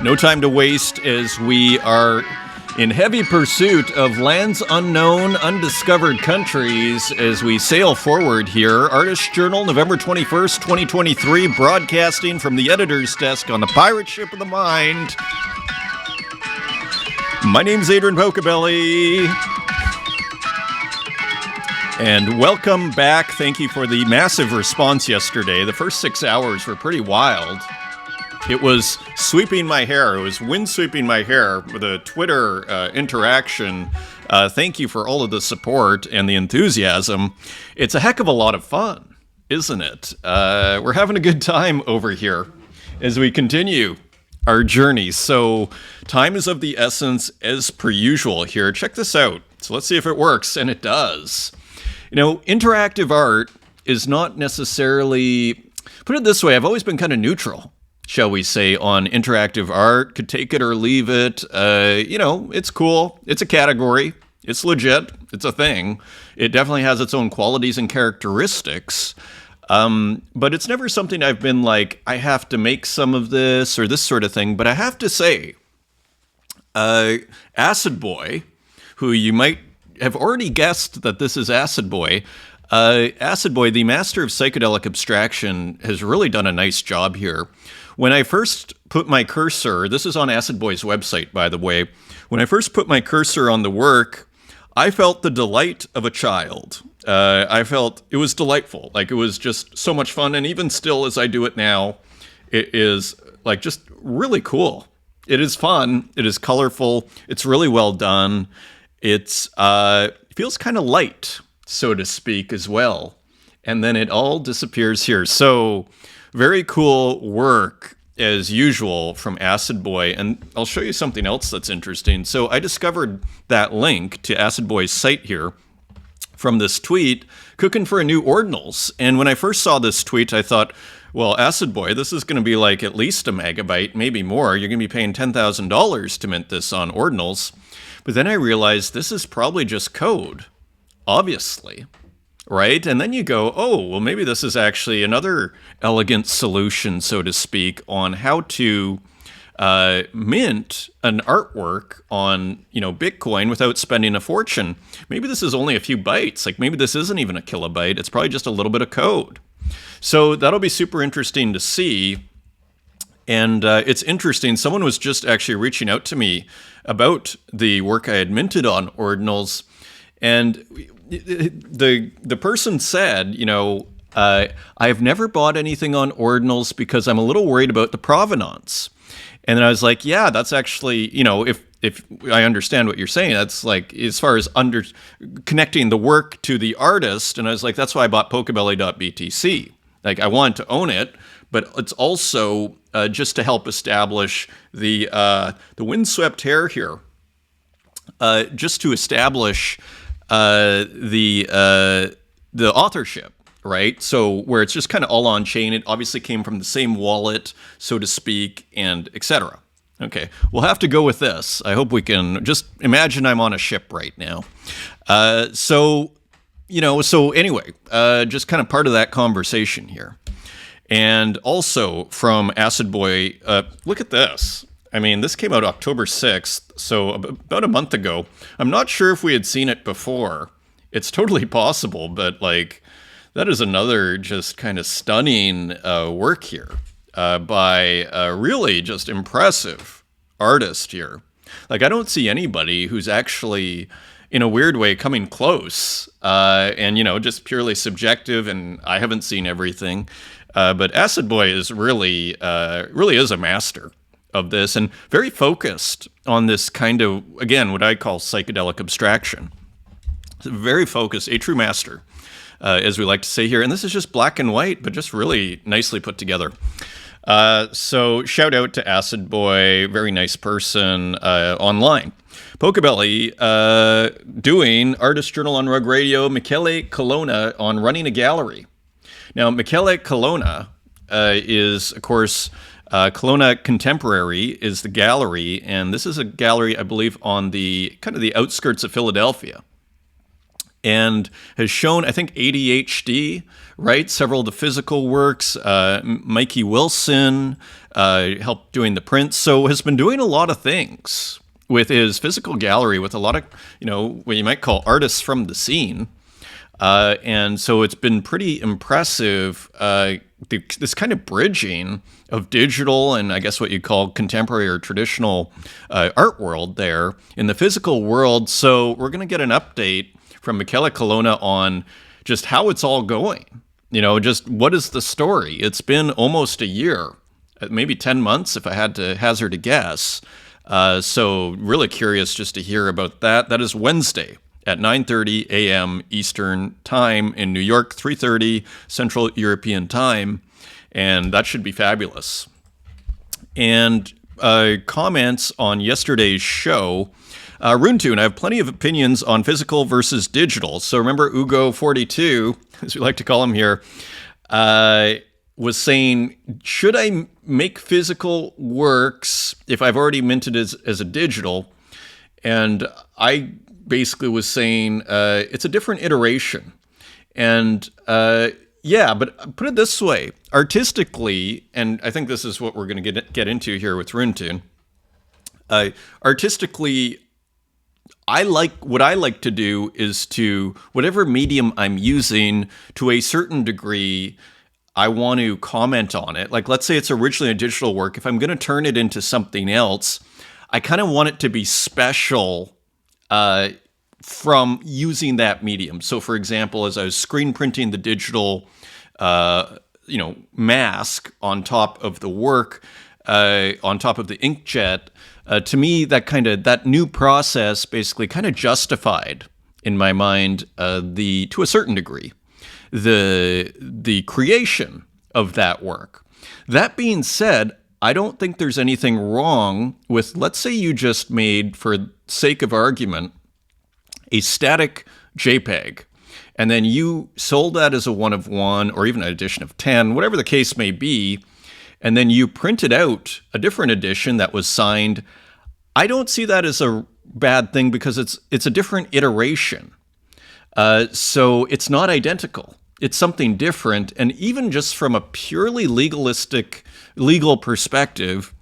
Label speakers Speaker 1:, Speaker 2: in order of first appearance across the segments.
Speaker 1: No time to waste as we are in heavy pursuit of lands unknown, undiscovered countries as we sail forward here. Artist Journal, November 21st, 2023, broadcasting from the editor's desk on the pirate ship of the mind. My name's Adrian Pocobelli. And welcome back. Thank you for the massive response yesterday. The first 6 hours were pretty wild. It was sweeping my hair. It was wind sweeping my hair with a Twitter interaction. Thank you for all of the support and the enthusiasm. It's a heck of a lot of fun, isn't it? We're having a good time over here as we continue our journey. So time is of the essence as per usual here. Check this out. So let's see if it works. And it does. You know, interactive art is not necessarily, put it this way, I've always been kind of neutral, shall we say, on interactive art. Could take it or leave it. It's cool. It's a category. It's legit. It's a thing. It definitely has its own qualities and characteristics. But it's never something I've been like, I have to make some of this or this sort of thing. But I have to say, Acid Boy, who you might have already guessed that this is Acid Boy. Acid Boy, the master of psychedelic abstraction, has really done a nice job here. When I first put my cursor, this is on Acid Boy's website, by the way. When I first put my cursor on the work, I felt the delight of a child. I felt it was delightful. Like, it was just so much fun. And even still, as I do it now, it is like just really cool. It is fun. It is colorful. It's really well done. It feels kind of light, so to speak, as well. And then it all disappears here. So very cool work, as usual, from Acid Boy. And I'll show you something else that's interesting. So I discovered that link to Acid Boy's site here from this tweet, cooking for a new ordinals. And when I first saw this tweet, I thought, well, Acid Boy, this is going to be like at least a megabyte, maybe more. You're going to be paying $10,000 to mint this on ordinals. But then I realized this is probably just code, obviously, right? And then you go, oh, well, maybe this is actually another elegant solution, so to speak, on how to mint an artwork on, Bitcoin without spending a fortune. Maybe this is only a few bytes. Like, maybe this isn't even a kilobyte. It's probably just a little bit of code. So that'll be super interesting to see. And it's interesting. Someone was just actually reaching out to me about the work I had minted on ordinals. And the person said, I've never bought anything on ordinals because I'm a little worried about the provenance. And then I was like, yeah, that's actually, if I understand what you're saying, that's like, as far as connecting the work to the artist. And I was like, that's why I bought Pocobelli.btc. Like, I wanted to own it, but it's also just to help establish the windswept hair here, just to establish the authorship, right? So where it's just kind of all on chain. It obviously came from the same wallet, so to speak, and etc. Okay, we'll have to go with this. I hope we can just imagine I'm on a ship right now. So anyway, just kind of part of that conversation here. And also from Acid Boy, look at this. I mean, this came out October 6th, so about a month ago. I'm not sure if we had seen it before. It's totally possible, but like, that is another just kind of stunning work here by a really just impressive artist here. Like, I don't see anybody who's actually, in a weird way, coming close and, just purely subjective, and I haven't seen everything. But Acid Boy is really is a master of this and very focused on this kind of, again, what I call psychedelic abstraction. Very focused, a true master, as we like to say here. And this is just black and white, but just really nicely put together. So shout out to Acid Boy, very nice person online. Pocobelli doing Artist Journal on Rug Radio, Michele Colonna on Running a Gallery. Now, Michele Colonna is, of course, Colonna Contemporary is the gallery, and this is a gallery, I believe, on the kind of the outskirts of Philadelphia. and has shown, I think, ADHD, right? Several of the physical works. Mikey Wilson helped doing the prints, so has been doing a lot of things with his physical gallery with a lot of, what you might call artists from the scene. And so it's been pretty impressive, this kind of bridging of digital and I guess what you call contemporary or traditional art world there in the physical world. So we're going to get an update from Michele Colonna on just how it's all going. Just what is the story? It's been almost a year, maybe 10 months if I had to hazard a guess. So really curious just to hear about that. That is Wednesday at 9:30 a.m. Eastern Time in New York, 3:30 Central European Time, and that should be fabulous. And comments on yesterday's show. Runetoon, I have plenty of opinions on physical versus digital. So remember Ugo42, as we like to call him here, was saying, should I make physical works if I've already minted as a digital? And I basically was saying it's a different iteration. And but put it this way, artistically, and I think this is what we're going to get into here with Runetoon, artistically, what I like to do is to, whatever medium I'm using, to a certain degree, I want to comment on it. Like, let's say it's originally a digital work. If I'm going to turn it into something else, I kind of want it to be special from using that medium. So, for example, as I was screen printing the digital, mask on top of the work, on top of the inkjet, to me, that new process basically kind of justified in my mind to a certain degree the creation of that work. That being said, I don't think there's anything wrong with, let's say you just made, for sake of argument, a static JPEG, and then you sold that as a 1 of 1 or even an edition of 10, whatever the case may be, and then you printed out a different edition that was signed. I don't see that as a bad thing because it's a different iteration. So it's not identical. It's something different. And even just from a purely legal perspective,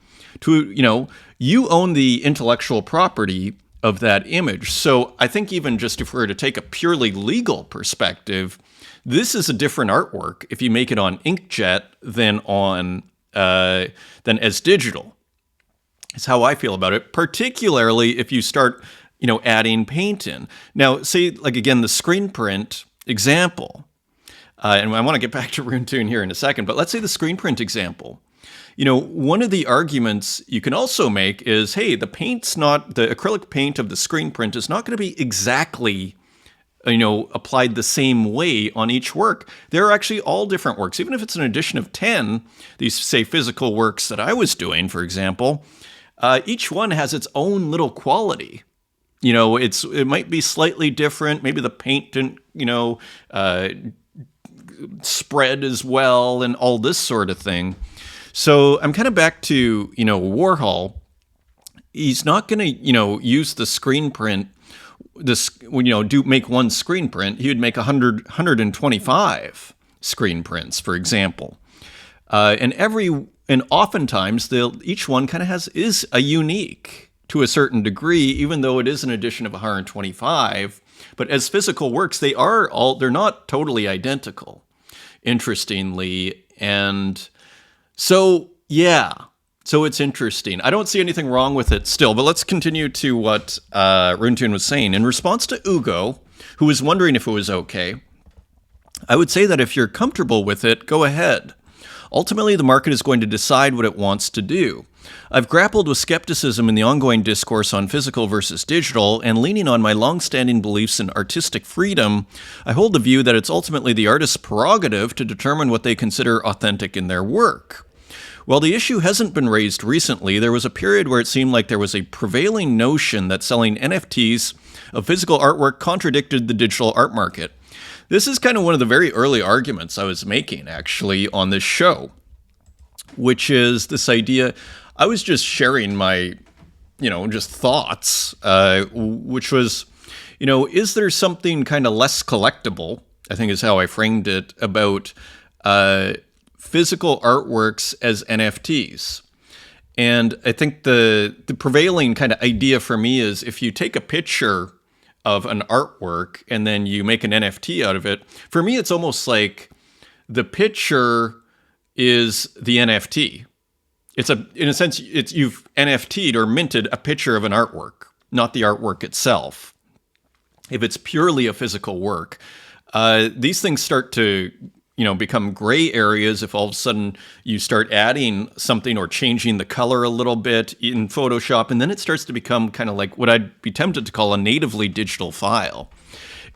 Speaker 1: you own the intellectual property of that image. So I think even just if we were to take a purely legal perspective, this is a different artwork if you make it on inkjet than as digital. It's how I feel about it, particularly if you start, adding paint in. Now, say, like, again, the screen print example, and I want to get back to Runetoon here in a second, but let's say the screen print example. One of the arguments you can also make is, hey, the acrylic paint of the screen print is not going to be exactly, applied the same way on each work. There are actually all different works. Even if it's an edition of 10, these, say, physical works that I was doing, for example, each one has its own little quality. It might be slightly different. Maybe the paint didn't, spread as well and all this sort of thing. So I'm kind of back to, Warhol. He's not going to, use the screen print, make one screen print. He would make 125 screen prints, for example. And oftentimes each one kind of is a unique to a certain degree, even though it is an edition of 125. But as physical works, they're not totally identical, interestingly. And so, so it's interesting. I don't see anything wrong with it still, but let's continue to what Runetoon was saying. In response to Ugo, who was wondering if it was okay, I would say that if you're comfortable with it, go ahead. Ultimately, the market is going to decide what it wants to do. I've grappled with skepticism in the ongoing discourse on physical versus digital, and leaning on my long-standing beliefs in artistic freedom, I hold the view that it's ultimately the artist's prerogative to determine what they consider authentic in their work. While the issue hasn't been raised recently, there was a period where it seemed like there was a prevailing notion that selling NFTs of physical artwork contradicted the digital art market. This is kind of one of the very early arguments I was making, actually, on this show, which is this idea. I was just sharing my, just thoughts, which was, is there something kind of less collectible, I think is how I framed it, about physical artworks as NFTs? And I think the prevailing kind of idea for me is if you take a picture of an artwork and then you make an NFT out of it, for me, it's almost like the picture is the NFT. In a sense, you've NFT'd or minted a picture of an artwork, not the artwork itself. If it's purely a physical work, these things start to become gray areas if all of a sudden you start adding something or changing the color a little bit in Photoshop, and then it starts to become kind of like what I'd be tempted to call a natively digital file.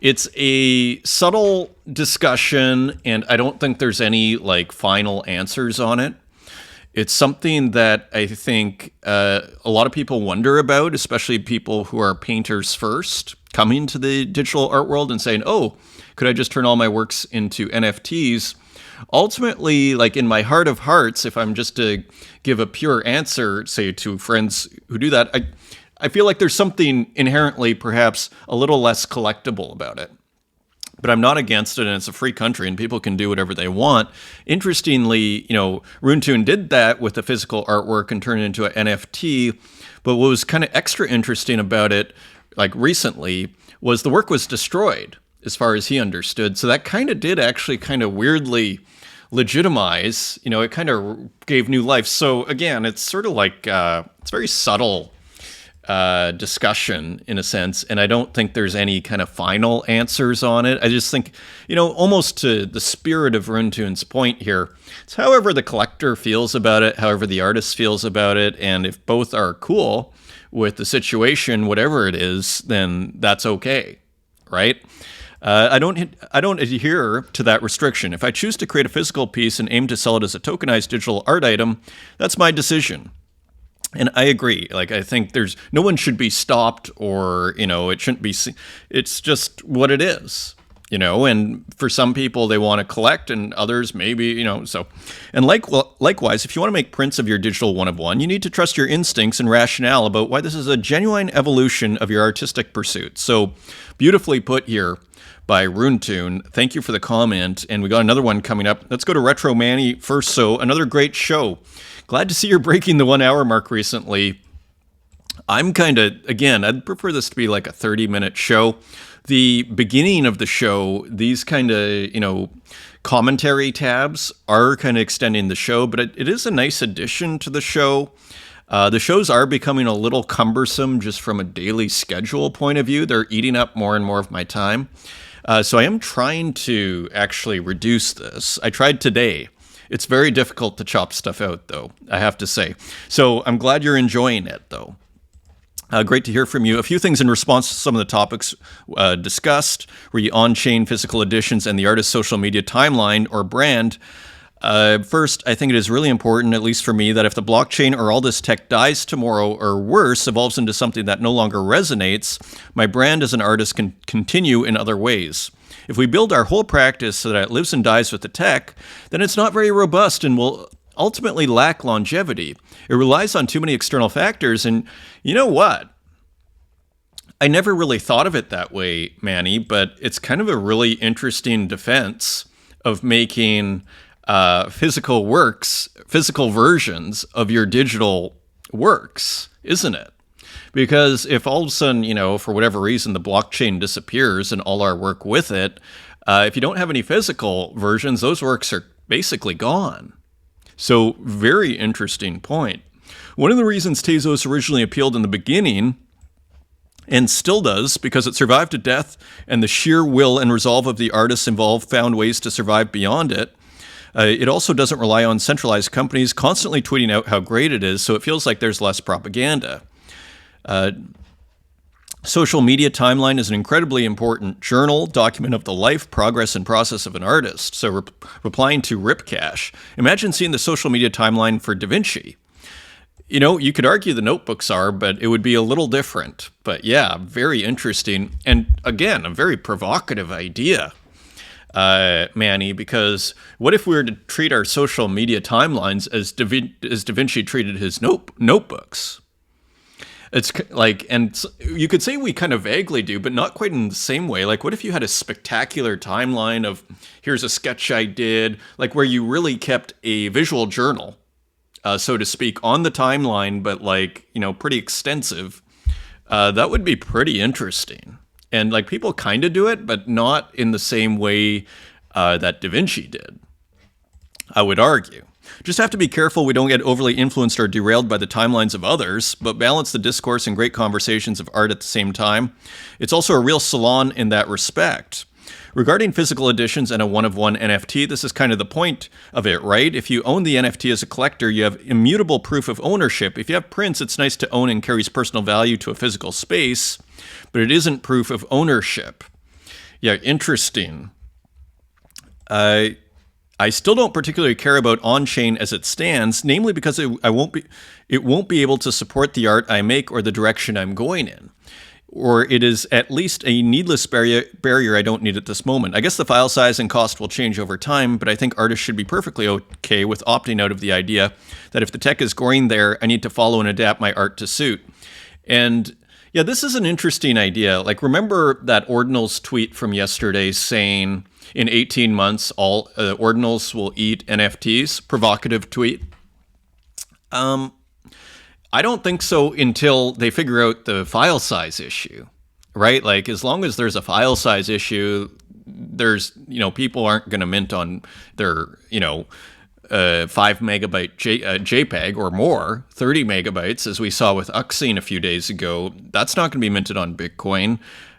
Speaker 1: It's a subtle discussion, and I don't think there's any final answers on it. It's something that I think a lot of people wonder about, especially people who are painters first, coming to the digital art world and saying, oh, could I just turn all my works into NFTs? Ultimately, in my heart of hearts, if I'm just to give a pure answer, say, to friends who do that, I feel like there's something inherently perhaps a little less collectible about it. But I'm not against it, and it's a free country, and people can do whatever they want. Interestingly, Runetoon did that with the physical artwork and turned it into an NFT. But what was kind of extra interesting about it, recently, was the work was destroyed, as far as he understood. So that kind of did actually kind of weirdly legitimize, it kind of gave new life. So again, it's sort of it's very subtle discussion in a sense, and I don't think there's any kind of final answers on it. I just think, almost to the spirit of Runetoon's point here, it's however the collector feels about it, however the artist feels about it, and if both are cool with the situation, whatever it is, then that's okay, right? I don't adhere to that restriction. If I choose to create a physical piece and aim to sell it as a tokenized digital art item, that's my decision. And I agree. I think no one should be stopped, or, it shouldn't be, it's just what it is, and for some people they want to collect, and others maybe, so. And likewise, if you want to make prints of your digital one of one, you need to trust your instincts and rationale about why this is a genuine evolution of your artistic pursuit. So beautifully put here by Runetoon. Thank you for the comment. And we got another one coming up. Let's go to Retro Manny first. So another great show. Glad to see you're breaking the 1 hour mark recently. I'm I'd prefer this to be like a 30-minute show. The beginning of the show, these kind of, commentary tabs are kind of extending the show, but it is a nice addition to the show. The shows are becoming a little cumbersome just from a daily schedule point of view. They're eating up more and more of my time. So I am trying to actually reduce this. I tried today. It's very difficult to chop stuff out, though, I have to say. So I'm glad you're enjoying it, though. Great to hear from you. A few things in response to some of the topics discussed, were the on-chain physical editions and the artist's social media timeline or brand. First, I think it is really important, at least for me, that if the blockchain or all this tech dies tomorrow or worse, evolves into something that no longer resonates, my brand as an artist can continue in other ways. If we build our whole practice so that it lives and dies with the tech, then it's not very robust and will ultimately lack longevity. It relies on too many external factors, and you know what? I never really thought of it that way, Manny, but it's kind of a really interesting defense of making physical versions of your digital works, isn't it? Because if all of a sudden, for whatever reason, the blockchain disappears and all our work with it, if you don't have any physical versions, those works are basically gone. So, very interesting point. One of the reasons Tezos originally appealed in the beginning, and still does, because it survived to death, and the sheer will and resolve of the artists involved found ways to survive beyond it. It also doesn't rely on centralized companies constantly tweeting out how great it is, so it feels like there's less propaganda. Social media timeline is an incredibly important journal, document of the life, progress, and process of an artist. So replying to Ripcash, imagine seeing the social media timeline for Da Vinci. You could argue the notebooks are, but it would be a little different. But yeah, very interesting. And again, a very provocative idea, Manny, because what if we were to treat our social media timelines as Da Vinci treated his notebooks? Like, and you could say we kind of vaguely do, but not quite in the same way. Like, what if you had a spectacular timeline of here's a sketch I did, like where you really kept a visual journal, so to speak, on the timeline, but like, pretty extensive. That would be pretty interesting. And like people kind of do it, but not in the same way that Da Vinci did, I would argue. Just have to be careful we don't get overly influenced or derailed by the timelines of others, but balance the discourse and great conversations of art at the same time. It's also a real salon in that respect. Regarding physical editions and a one-of-one NFT, this is kind of the point of it, right? If you own the NFT as a collector, you have immutable proof of ownership. If you have prints, it's nice to own and carries personal value to a physical space, but it isn't proof of ownership. Yeah, interesting. I still don't particularly care about on-chain as it stands, namely because it won't be able to support the art I make or the direction I'm going in. Or it is at least a needless barrier I don't need at this moment. I guess the file size and cost will change over time, but I think artists should be perfectly okay with opting out of the idea that if the tech is going there, I need to follow and adapt my art to suit. And yeah, this is an interesting idea. Like, remember that Ordinals tweet from yesterday saying in 18 months, all Ordinals will eat NFTs? Provocative tweet. I don't think so until they figure out the file size issue, right? Like, as long as there's a file size issue, there's, people aren't going to mint on their, 5 megabyte JPEG or more, 30 megabytes, as we saw with Uxine a few days ago. That's not going to be minted on Bitcoin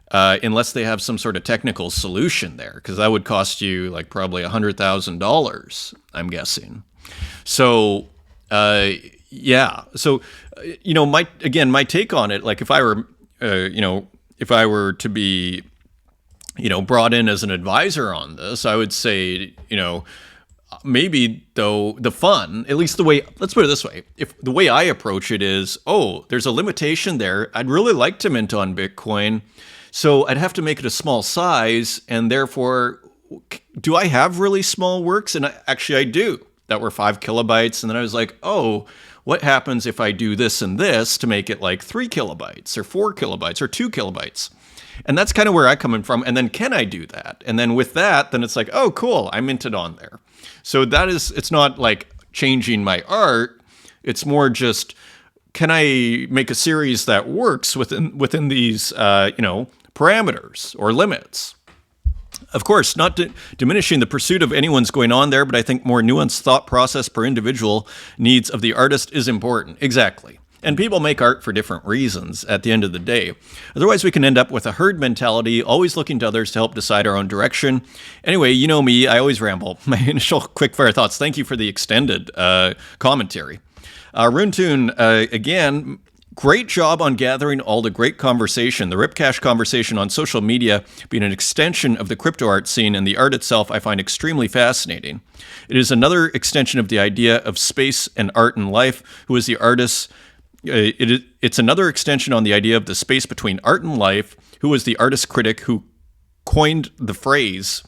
Speaker 1: unless they have some sort of technical solution there, because that would cost you like probably $100,000, I'm guessing. So, yeah. So, my take on it, like if I were to be, brought in as an advisor on this, I would say, maybe though the fun, at least the way, let's put it this way, if the way I approach it is, there's a limitation there. I'd really like to mint on Bitcoin. So I'd have to make it a small size. And therefore, do I have really small works? And actually I do, that were 5 kilobytes. And then I was like, what happens if I do this and this to make it like 3 kilobytes or 4 kilobytes or 2 kilobytes? And that's kind of where I'm coming from. And then can I do that? And then with that, then it's like, oh, cool, I minted on there. So it's not like changing my art. It's more just, can I make a series that works within these, parameters or limits? Of course, not diminishing the pursuit of anyone's going on there, but I think more nuanced thought process per individual needs of the artist is important. Exactly. And people make art for different reasons at the end of the day. Otherwise, we can end up with a herd mentality, always looking to others to help decide our own direction. Anyway, you know me, I always ramble. My initial quick-fire thoughts. Thank you for the extended commentary. Runetoon, again, great job on gathering all the great conversation. The Ripcache conversation on social media being an extension of the crypto art scene, and the art itself I find extremely fascinating. It is another extension of the idea of space and art and life. Who is the artist? It's another extension on the idea of the space between art and life. Who was the artist critic who coined the phrase?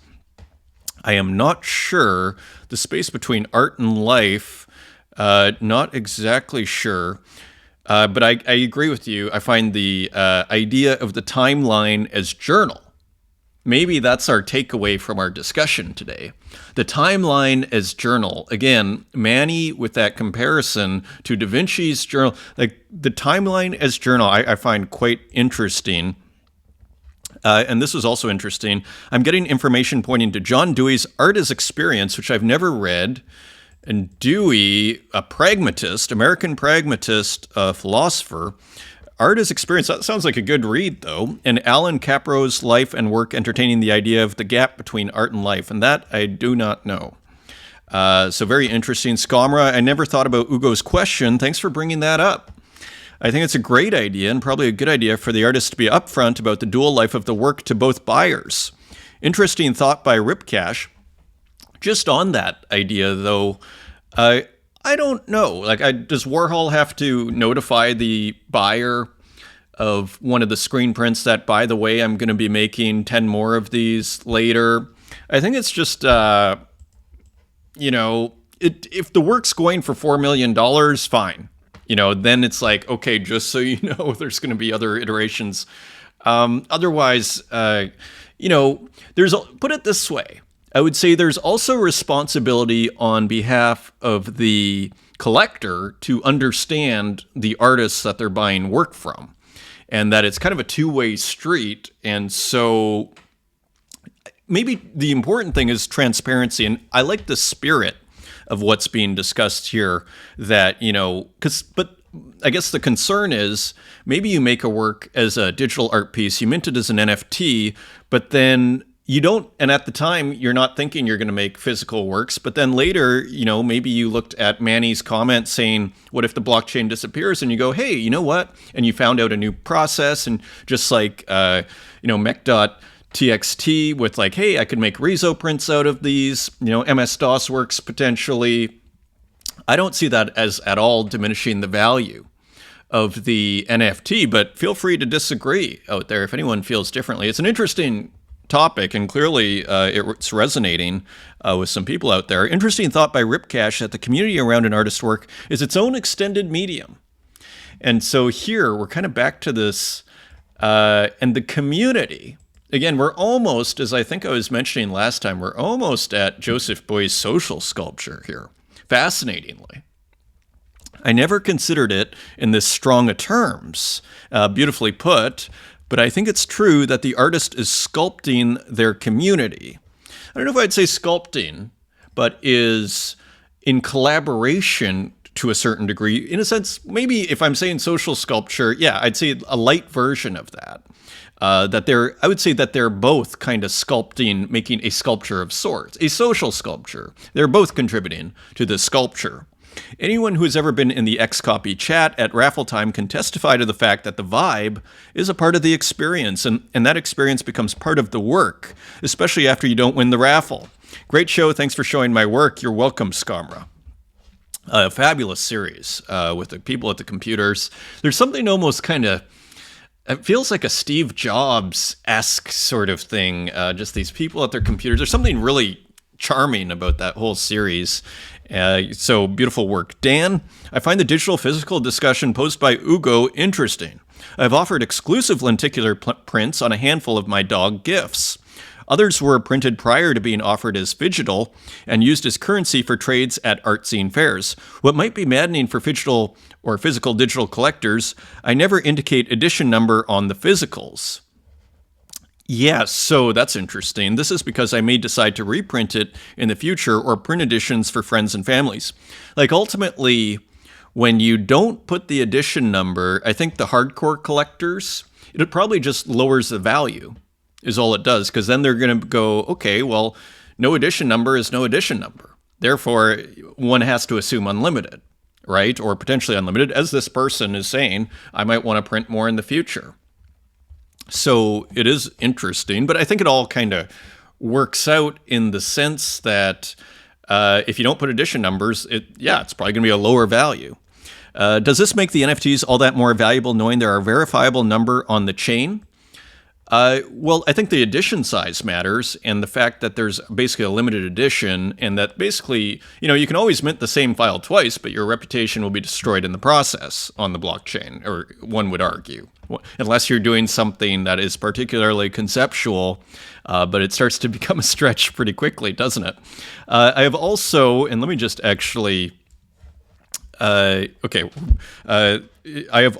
Speaker 1: I am not sure. The space between art and life, not exactly sure. But I agree with you. I find the idea of the timeline as journal. Maybe that's our takeaway from our discussion today. The timeline as journal. Again, Manny with that comparison to Da Vinci's journal. Like the timeline as journal, I find quite interesting. And this was also interesting. I'm getting information pointing to John Dewey's Art as Experience, which I've never read. And Dewey, a pragmatist, American pragmatist philosopher, Art as Experience, that sounds like a good read, though. And Alan Capro's Life and Work entertaining the idea of the gap between art and life. And that I do not know. So very interesting. Scomra, I never thought about Ugo's question. Thanks for bringing that up. I think it's a great idea and probably a good idea for the artist to be upfront about the dual life of the work to both buyers. Interesting thought by Ripcache. Just on that idea, though, I don't know. Like, does Warhol have to notify the buyer of one of the screen prints that, by the way, I'm going to be making 10 more of these later? I think it's just, if the work's going for $4 million, fine. then it's like, okay, just so you know, there's going to be other iterations. Otherwise, put it this way. I would say there's also responsibility on behalf of the collector to understand the artists that they're buying work from, and that it's kind of a two-way street. And so maybe the important thing is transparency. And I like the spirit of what's being discussed here, that, but I guess the concern is maybe you make a work as a digital art piece, you mint it as an NFT, but then you don't, and at the time, you're not thinking you're going to make physical works, but then later, maybe you looked at Manny's comment saying, what if the blockchain disappears? And you go, hey, you know what? And you found out a new process, and just like, mech.txt with like, hey, I could make Rezo prints out of these, MS-DOS works potentially. I don't see that as at all diminishing the value of the NFT, but feel free to disagree out there if anyone feels differently. It's an interesting topic, and clearly it's resonating with some people out there. Interesting thought by Ripcash that the community around an artist's work is its own extended medium. And so here we're kind of back to this, and the community. Again, we're almost, as I think I was mentioning last time, we're almost at Joseph Beuys's social sculpture here, fascinatingly. I never considered it in this strong of terms, beautifully put, but I think it's true that the artist is sculpting their community. I don't know if I'd say sculpting, but is in collaboration to a certain degree. In a sense, maybe if I'm saying social sculpture, yeah, I'd say a light version of that. I would say that they're both kind of sculpting, making a sculpture of sorts, a social sculpture. They're both contributing to the sculpture. Anyone who has ever been in the Xcopy chat at raffle time can testify to the fact that the vibe is a part of the experience, and that experience becomes part of the work, especially after you don't win the raffle. Great show. Thanks for showing my work. You're welcome, Skamra. A fabulous series with the people at the computers. There's something almost kind of, it feels like a Steve Jobs-esque sort of thing, just these people at their computers. There's something really charming about that whole series. So beautiful work. Dan, I find the digital physical discussion posed by Ugo interesting. I've offered exclusive lenticular prints on a handful of my dog gifts. Others were printed prior to being offered as phygital and used as currency for trades at art scene fairs. What might be maddening for phygital or physical digital collectors, I never indicate edition number on the physicals. Yes, so that's interesting. This is because I may decide to reprint it in the future or print editions for friends and families. Like ultimately, when you don't put the edition number, I think the hardcore collectors, it probably just lowers the value, is all it does, because then they're going to go, okay, well, no edition number is no edition number. Therefore, one has to assume unlimited, right? Or potentially unlimited, as this person is saying, I might want to print more in the future. So it is interesting, but I think it all kind of works out in the sense that if you don't put edition numbers, it's probably going to be a lower value. Does this make the NFTs all that more valuable knowing there are a verifiable number on the chain? Well, I think the edition size matters, and the fact that there's basically a limited edition, and that basically, you can always mint the same file twice, but your reputation will be destroyed in the process on the blockchain, or one would argue, unless you're doing something that is particularly conceptual, but it starts to become a stretch pretty quickly, doesn't it? I have also, and let me just actually, I have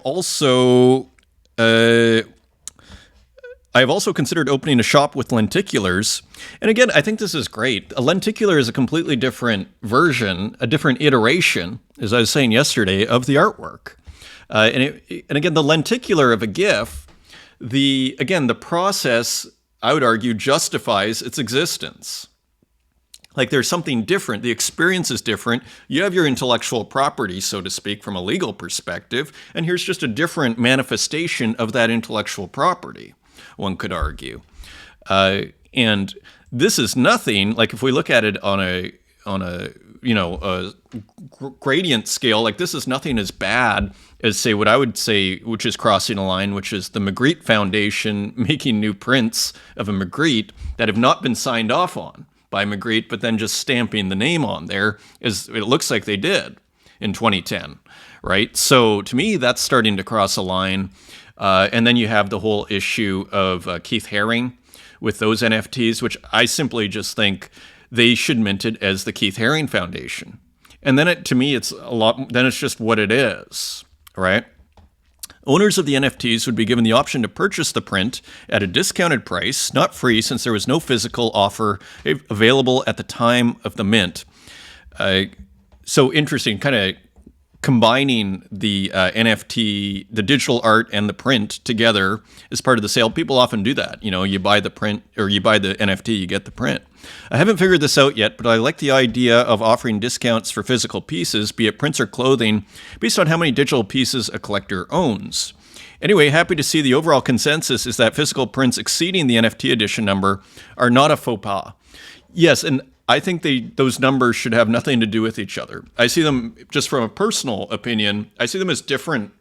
Speaker 1: also considered opening a shop with lenticulars. And again, I think this is great. A lenticular is a completely different version, a different iteration, as I was saying yesterday, of the artwork. And again, the lenticular of a GIF, the process, I would argue, justifies its existence. Like there's something different. The experience is different. You have your intellectual property, so to speak, from a legal perspective. And here's just a different manifestation of that intellectual property, one could argue. And this is nothing, like if we look at it on a gradient scale, like this is nothing as bad as, say, what I would say, which is crossing a line, which is the Magritte Foundation making new prints of a Magritte that have not been signed off on by Magritte, but then just stamping the name on there, as it looks like they did in 2010, right? So to me, that's starting to cross a line. And then you have the whole issue of Keith Haring with those NFTs, which I simply just think they should mint it as the Keith Haring Foundation. And then to me, it's then it's just what it is, right? Owners of the NFTs would be given the option to purchase the print at a discounted price, not free since there was no physical offer available at the time of the mint. So interesting, kind of combining the NFT, the digital art and the print together as part of the sale. People often do that. You buy the print or you buy the NFT, you get the print. I haven't figured this out yet, but I like the idea of offering discounts for physical pieces, be it prints or clothing, based on how many digital pieces a collector owns. Anyway, happy to see the overall consensus is that physical prints exceeding the NFT edition number are not a faux pas. Yes, and I think those numbers should have nothing to do with each other. I see them, just from a personal opinion, I see them as different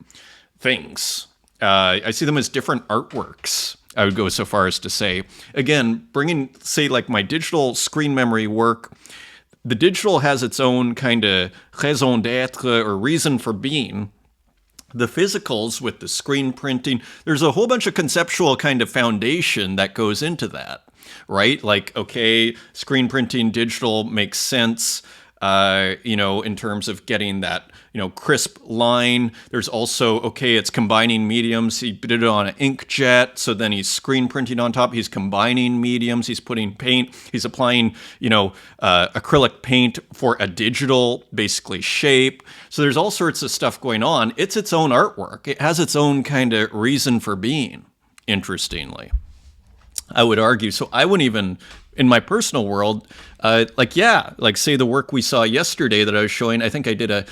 Speaker 1: things. I see them as different artworks, I would go so far as to say. Again, bringing, say, like my digital screen memory work, the digital has its own kind of raison d'être or reason for being. The physicals with the screen printing, there's a whole bunch of conceptual kind of foundation that goes into that. Right? Like, okay, screen printing digital makes sense, in terms of getting that, crisp line. There's also, okay, it's combining mediums. He did it on an inkjet, so then he's screen printing on top. He's combining mediums. He's putting paint. He's applying, acrylic paint for a digital, basically, shape. So there's all sorts of stuff going on. It's its own artwork. It has its own kind of reason for being, interestingly. I would argue. So I wouldn't even, in my personal world, say the work we saw yesterday that I was showing. I think I did a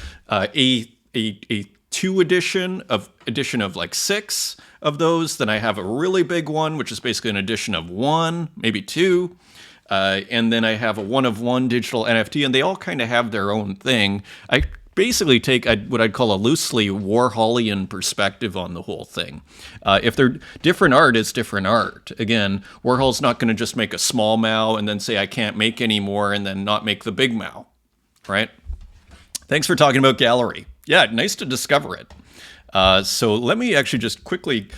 Speaker 1: 2 edition of like 6 of those. Then I have a really big one, which is basically an edition of 1, maybe 2. And then I have a 1 of 1 digital NFT, and they all kind of have their own thing. I basically take what I'd call a loosely Warholian perspective on the whole thing. If they're different art, it's different art. Again, Warhol's not going to just make a small Mao and then say, I can't make any more, and then not make the big Mao, right? Thanks for talking about gallery. Yeah, nice to discover it. So let me actually just quickly,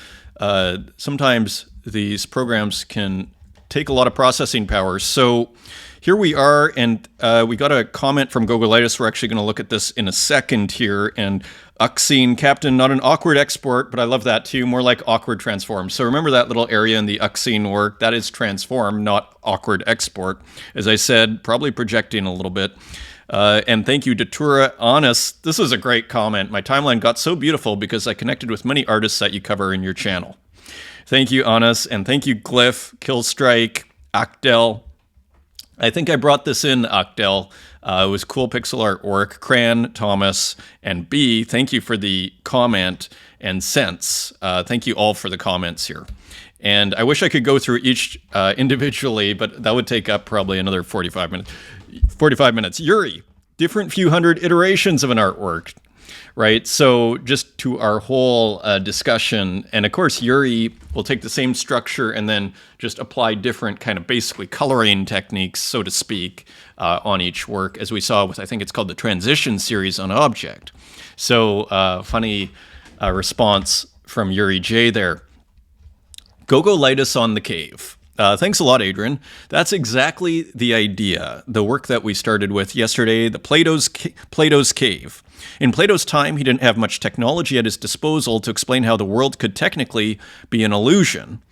Speaker 1: sometimes these programs can take a lot of processing power. So here we are, and we got a comment from Gogolitis. We're actually going to look at this in a second here. And Uxine, Captain, not an awkward export, but I love that too, more like awkward transform. So remember that little area in the Uxine work, that is transform, not awkward export. As I said, probably projecting a little bit. And thank you, Datura Honest. This is a great comment. My timeline got so beautiful because I connected with many artists that you cover in your channel. Thank you, Honest, and thank you, Glyph, Killstrike, Actel. I think I brought this in, Octel. It was cool pixel artwork. Cran, Thomas, and B, thank you for the comment, and Sense. Thank you all for the comments here. And I wish I could go through each individually, but that would take up probably another 45 minutes. 45 minutes. Yuri, different few hundred iterations of an artwork, right? So just to our whole discussion, and of course, Yuri will take the same structure and then just apply different kind of basically coloring techniques, so to speak, on each work, as we saw with, I think it's called the Transition series on Object. So funny response from Yuri J there. Gogolitis on the cave. Thanks a lot, Adrian. That's exactly the idea, the work that we started with yesterday, the Plato's Cave. In Plato's time, he didn't have much technology at his disposal to explain how the world could technically be an illusion.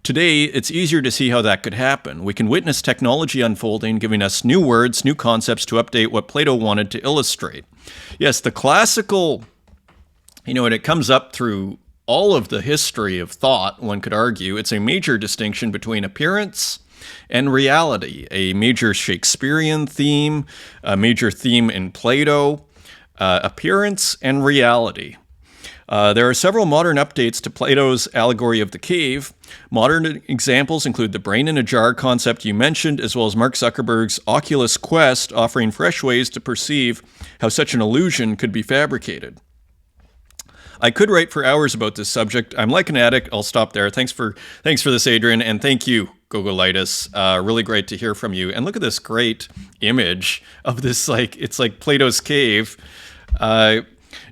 Speaker 1: Today, it's easier to see how that could happen. We can witness technology unfolding, giving us new words, new concepts to update what Plato wanted to illustrate. Yes, the classical, and it comes up through all of the history of thought, one could argue, it's a major distinction between appearance and reality, a major Shakespearean theme, a major theme in Plato, appearance and reality. There are several modern updates to Plato's allegory of the cave. Modern examples include the brain in a jar concept you mentioned, as well as Mark Zuckerberg's Oculus Quest, offering fresh ways to perceive how such an illusion could be fabricated. I could write for hours about this subject. I'm like an addict. I'll stop there. Thanks for this, Adrian, and thank you, Gogolitis. Really great to hear from you. And look at this great image of this, it's like Plato's cave.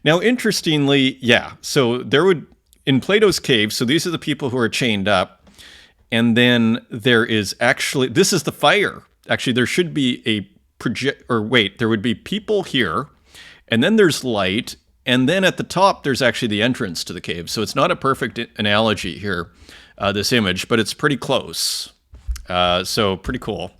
Speaker 1: Now, interestingly, yeah, so there would, in Plato's cave, so these are the people who are chained up. And then there is actually, this is the fire. Actually, there should be a project, or wait, there would be people here, and then there's light, and then at the top, there's actually the entrance to the cave. So it's not a perfect analogy here, this image, but it's pretty close. So pretty cool.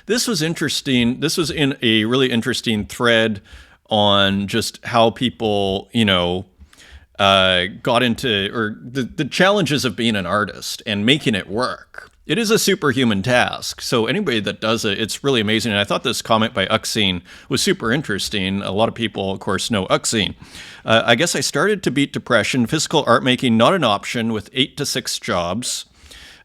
Speaker 1: This was interesting. This was in a really interesting thread on just how people, got into, or the challenges of being an artist and making it work. It is a superhuman task. So anybody that does it, it's really amazing. And I thought this comment by Uxine was super interesting. A lot of people, of course, know Uxine. I guess I started to beat depression, physical art making not an option with 8 to 6 jobs.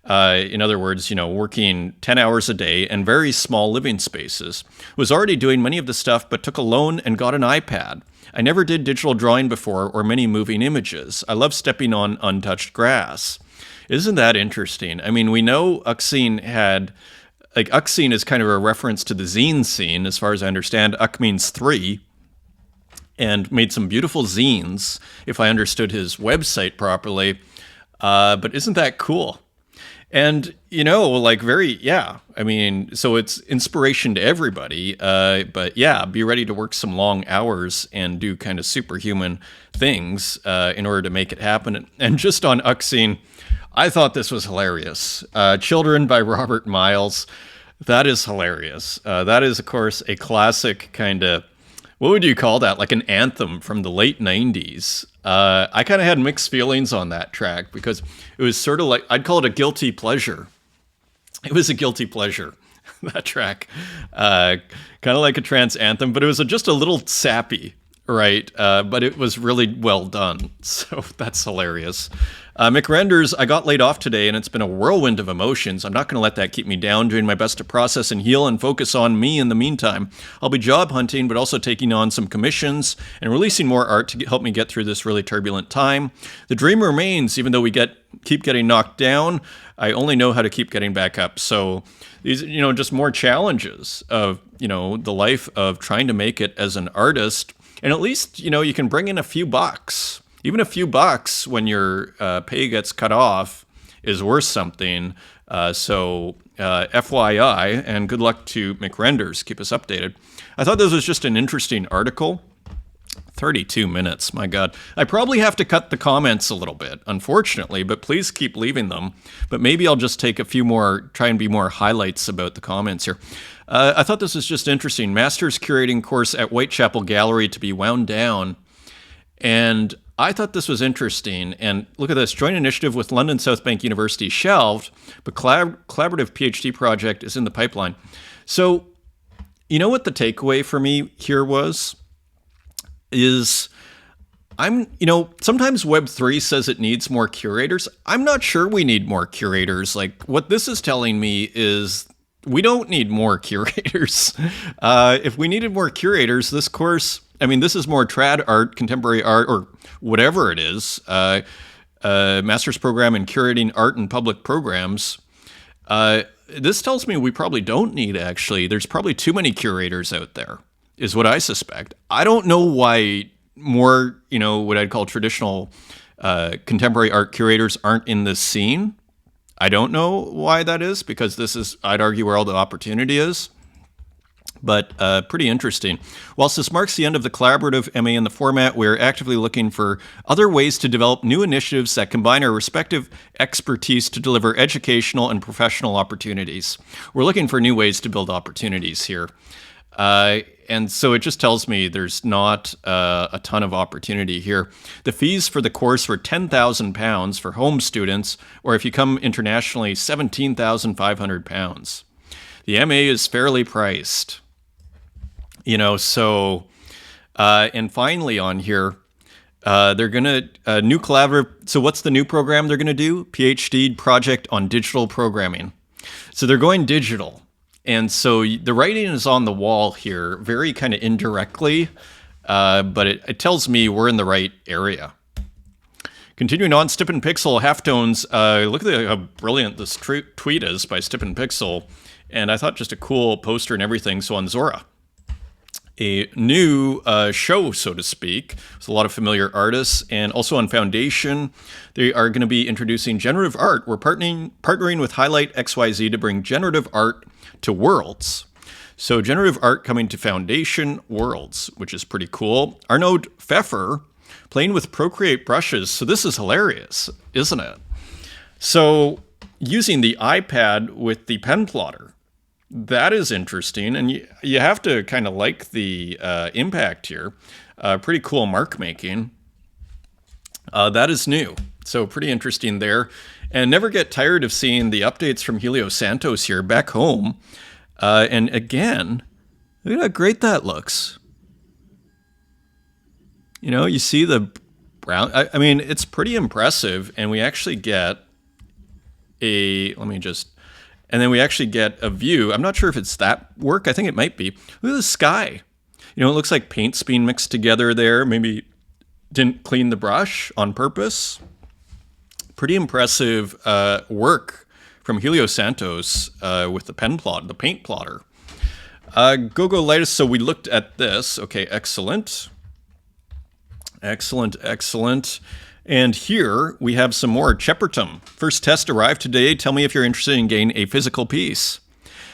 Speaker 1: In other words, working 10 hours a day and very small living spaces. Was already doing many of the stuff, but took a loan and got an iPad. I never did digital drawing before or many moving images. I love stepping on untouched grass. Isn't that interesting? I mean, we know Uxine had, Uxine is kind of a reference to the zine scene, as far as I understand. Uck means 3, and made some beautiful zines, if I understood his website properly. But isn't that cool? And, I mean, so it's inspiration to everybody. But yeah, be ready to work some long hours and do kind of superhuman things in order to make it happen. And just on Uxine, I thought this was hilarious. Children by Robert Miles. That is hilarious. That is, of course, a classic kind of, what would you call that? Like an anthem from the late 90s. I kind of had mixed feelings on that track because it was sort of like, I'd call it a guilty pleasure. It was a guilty pleasure, that track. Kind of like a trance anthem, but it was just a little sappy, right? But it was really well done. So that's hilarious. McRenders, I got laid off today and it's been a whirlwind of emotions. I'm not going to let that keep me down, doing my best to process and heal and focus on me in the meantime. I'll be job hunting, but also taking on some commissions and releasing more art to help me get through this really turbulent time. The dream remains, even though we keep getting knocked down. I only know how to keep getting back up. So these, just more challenges of, the life of trying to make it as an artist. And at least, you can bring in a few bucks. Even a few bucks when your pay gets cut off is worth something. So FYI, and good luck to McRenders. Keep us updated. I thought this was just an interesting article. 32 minutes, my God. I probably have to cut the comments a little bit, unfortunately, but please keep leaving them. But maybe I'll just take a few more, try and be more highlights about the comments here. I thought this was just interesting. Master's curating course at Whitechapel Gallery to be wound down. And I thought this was interesting. And look at this. Joint initiative with London South Bank University shelved, but collaborative PhD project is in the pipeline. So, you know what the takeaway for me here was? Sometimes Web3 says it needs more curators. I'm not sure we need more curators. Like, what this is telling me is we don't need more curators. If we needed more curators, this course, this is more trad art, contemporary art, or whatever it is, master's program in curating art and public programs. This tells me we probably don't need, actually. There's probably too many curators out there, is what I suspect. I don't know why more, what I'd call traditional contemporary art curators aren't in this scene. I don't know why that is, because this is, I'd argue, where all the opportunity is. But pretty interesting. Whilst this marks the end of the collaborative MA in the format, we're actively looking for other ways to develop new initiatives that combine our respective expertise to deliver educational and professional opportunities. We're looking for new ways to build opportunities here. And so it just tells me there's not a ton of opportunity here. The fees for the course were £10,000 for home students, or if you come internationally, £17,500. The MA is fairly priced. And finally on here, they're going to, new collaborative, so what's the new program they're going to do? PhD project on digital programming. So they're going digital. And so the writing is on the wall here, very kind of indirectly, but it tells me we're in the right area. Continuing on, Stip and Pixel halftones. Look at how brilliant this tweet is by Stip and Pixel. And I thought just a cool poster and everything. So on Zora, a new show, so to speak. With a lot of familiar artists, and also on Foundation, they are going to be introducing generative art. We're partnering with Highlight XYZ to bring generative art to Worlds. So generative art coming to Foundation Worlds, which is pretty cool. Arnaud Pfeffer playing with Procreate brushes. So this is hilarious, isn't it? So using the iPad with the pen plotter. That is interesting, and you have to kind of like the impact here. Pretty cool mark making. That is new, so pretty interesting there. And never get tired of seeing the updates from Helio Santos here back home. And again, look at how great that looks. You know, you see the brown. I mean, it's pretty impressive, and we actually get a. And then we actually get a view. I'm not sure if it's that work. I think it might be. Look at the sky. You know, it looks like paint's being mixed together there. Maybe didn't clean the brush on purpose. Pretty impressive work from Helio Santos with the paint plotter. Go Lightus. So we looked at this. Okay, excellent. Excellent. And here we have some more Cheppertum. First test arrived today. Tell me if you're interested in getting a physical piece.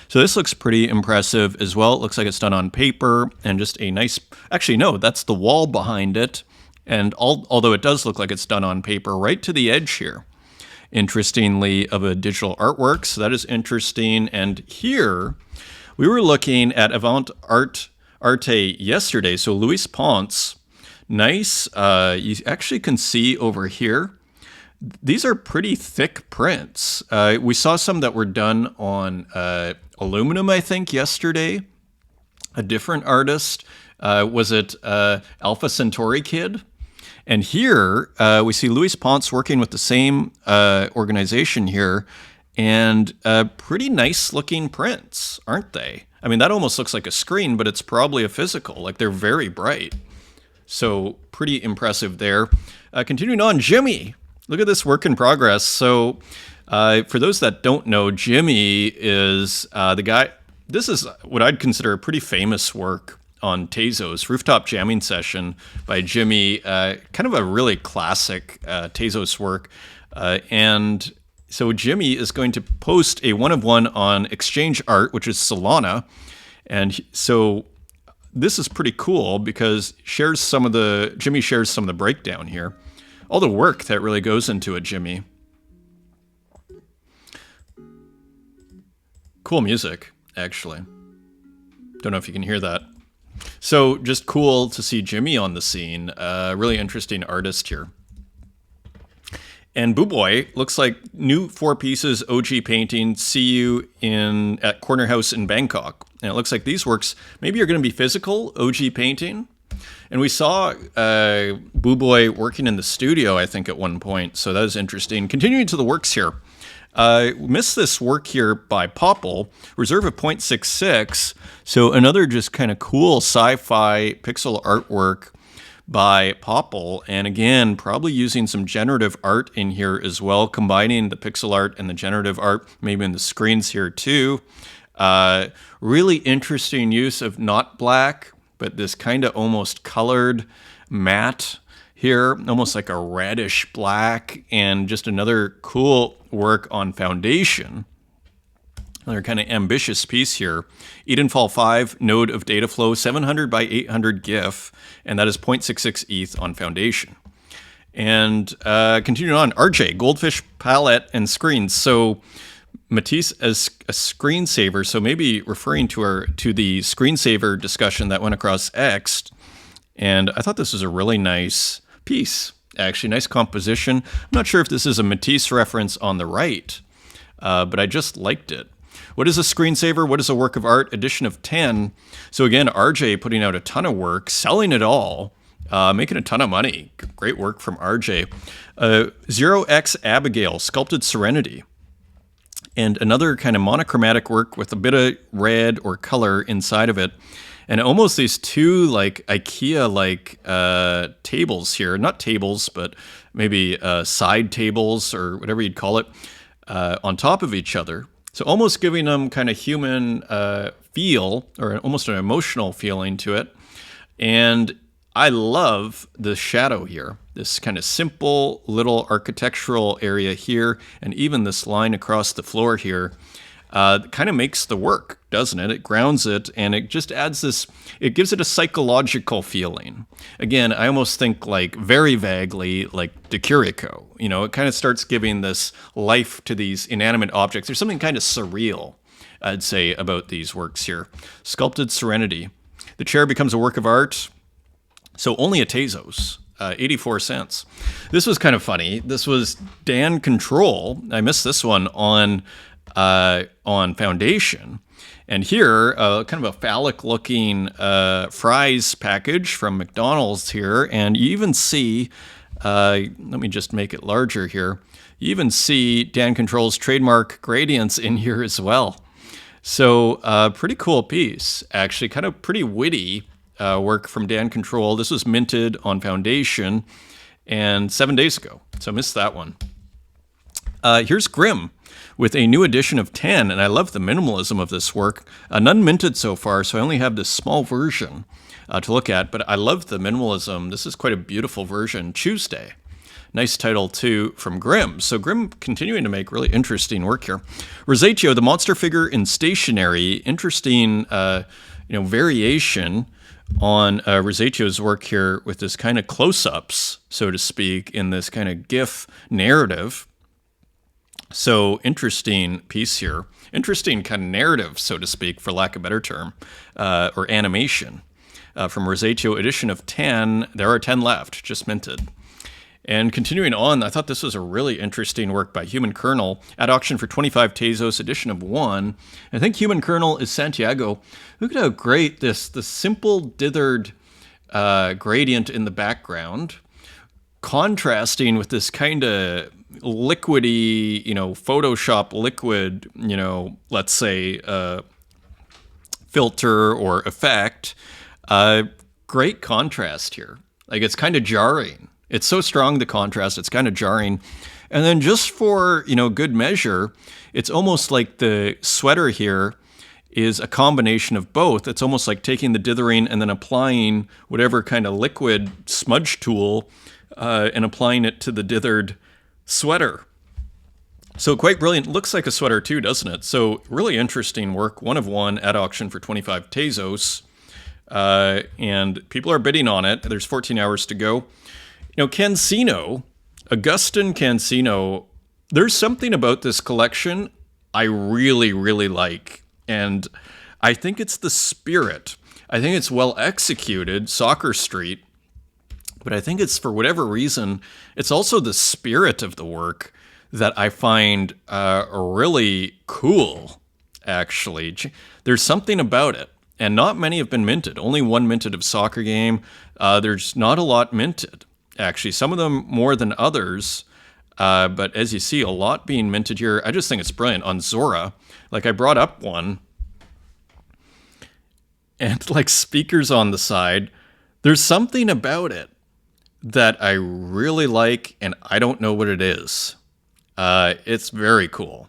Speaker 1: So this looks pretty impressive as well. It looks like it's done on paper and just a nice, actually no, that's the wall behind it. And although it does look like it's done on paper, right to the edge here, interestingly, of a digital artwork. So that is interesting. And here we were looking at Avant Arte yesterday. So Luis Ponce. Nice. You actually can see over here, these are pretty thick prints. We saw some that were done on aluminum, I think, yesterday. A different artist. Was it Alpha Centauri Kid? And here we see Luis Ponce working with the same organization here, and pretty nice looking prints, aren't they? I mean, that almost looks like a screen, but it's probably a physical. Like, they're very bright. So pretty impressive there. Continuing on, Jimmy. Look at this work in progress. So for those that don't know, Jimmy is the guy. This is what I'd consider a pretty famous work on Tezos, Rooftop Jamming Session by Jimmy. Kind of a really classic Tezos work. And so Jimmy is going to post a one-of-one on Exchange Art, which is Solana. And so this is pretty cool because Jimmy shares some of the breakdown here. All the work that really goes into it, Jimmy. Cool music, actually. Don't know if you can hear that. So just cool to see Jimmy on the scene. Really interesting artist here. And Boo Boy looks like new 4 pieces, OG painting. See you at Corner House in Bangkok. And it looks like these works maybe are going to be physical, OG painting. And we saw Boo Boy working in the studio, I think, at one point. So that was interesting. Continuing to the works here. Missed this work here by Popple, reserve of 0.66. So another just kind of cool sci-fi pixel artwork by Popple, and again, probably using some generative art in here as well, combining the pixel art and the generative art, maybe in the screens here too. Really interesting use of not black, but this kind of almost colored matte here, almost like a reddish black, and just another cool work on Foundation. Another kind of ambitious piece here. Edenfall 5 node of data flow, 700 by 800 GIF, and that is 0.66 ETH on Foundation. And continuing on, RJ, Goldfish palette and screens. So Matisse as a screensaver, so maybe referring to the screensaver discussion that went across X. And I thought this was a really nice piece, actually, nice composition. I'm not sure if this is a Matisse reference on the right, but I just liked it. What is a screensaver? What is a work of art? Edition of 10. So again, RJ putting out a ton of work, selling it all, making a ton of money. Great work from RJ. 0x Abigail, Sculpted Serenity. And another kind of monochromatic work with a bit of red or color inside of it. And almost these two like IKEA-like tables here. Not tables, but maybe side tables or whatever you'd call it on top of each other. So almost giving them kind of human feel, or almost an emotional feeling to it. And I love the shadow here, this kind of simple little architectural area here, and even this line across the floor here kind of makes the work, doesn't it? It grounds it, and it just adds this, it gives it a psychological feeling. Again, I almost think like very vaguely like De Chirico. You know, it kind of starts giving this life to these inanimate objects. There's something kind of surreal, I'd say, about these works here. Sculpted Serenity. The chair becomes a work of art. So only a Tezos, 84 cents. This was kind of funny. This was Dan Control. I missed this one on Foundation. And here, kind of a phallic-looking fries package from McDonald's here. And you even see, let me just make it larger here. You even see Dan Control's trademark gradients in here as well. So pretty cool piece, actually. Kind of pretty witty work from Dan Control. This was minted on Foundation and 7 days ago, so I missed that one. Here's Grimm with a new edition of 10, and I love the minimalism of this work. None minted so far, so I only have this small version to look at, but I love the minimalism. This is quite a beautiful version. Tuesday. Nice title, too, from Grimm. So Grimm continuing to make really interesting work here. Rosaceo, the monster figure in stationery. Interesting variation on Rosaceo's work here with this kind of close-ups, so to speak, in this kind of GIF narrative. So interesting piece here. Interesting kind of narrative, so to speak, for lack of a better term, or animation. From Rosaceo edition of 10, there are 10 left, just minted. And continuing on, I thought this was a really interesting work by Human Kernel at auction for 25 Tezos, edition of 1. I think Human Kernel is Santiago. Look at how great the simple dithered gradient in the background, contrasting with this kind of liquidy, Photoshop liquid, let's say filter or effect. Great contrast here. Like, it's kind of jarring. It's so strong, the contrast, it's kind of jarring. And then just for, good measure, it's almost like the sweater here is a combination of both. It's almost like taking the dithering and then applying whatever kind of liquid smudge tool and applying it to the dithered sweater. So quite brilliant. Looks like a sweater too, doesn't it? So really interesting work. 1 of 1 at auction for 25 Tezos. And people are bidding on it. There's 14 hours to go. Cancino, Augustin Cancino, there's something about this collection I really, really like. And I think it's the spirit. I think it's well executed, Soccer Street. But I think it's, for whatever reason, it's also the spirit of the work that I find really cool, actually. There's something about it. And not many have been minted. Only 1 minted of Soccer Game. There's not a lot minted. Actually, some of them more than others, but as you see, a lot being minted here. I just think it's brilliant. On Zora, like, I brought up one, and like speakers on the side, there's something about it that I really like, and I don't know what it is. It's very cool.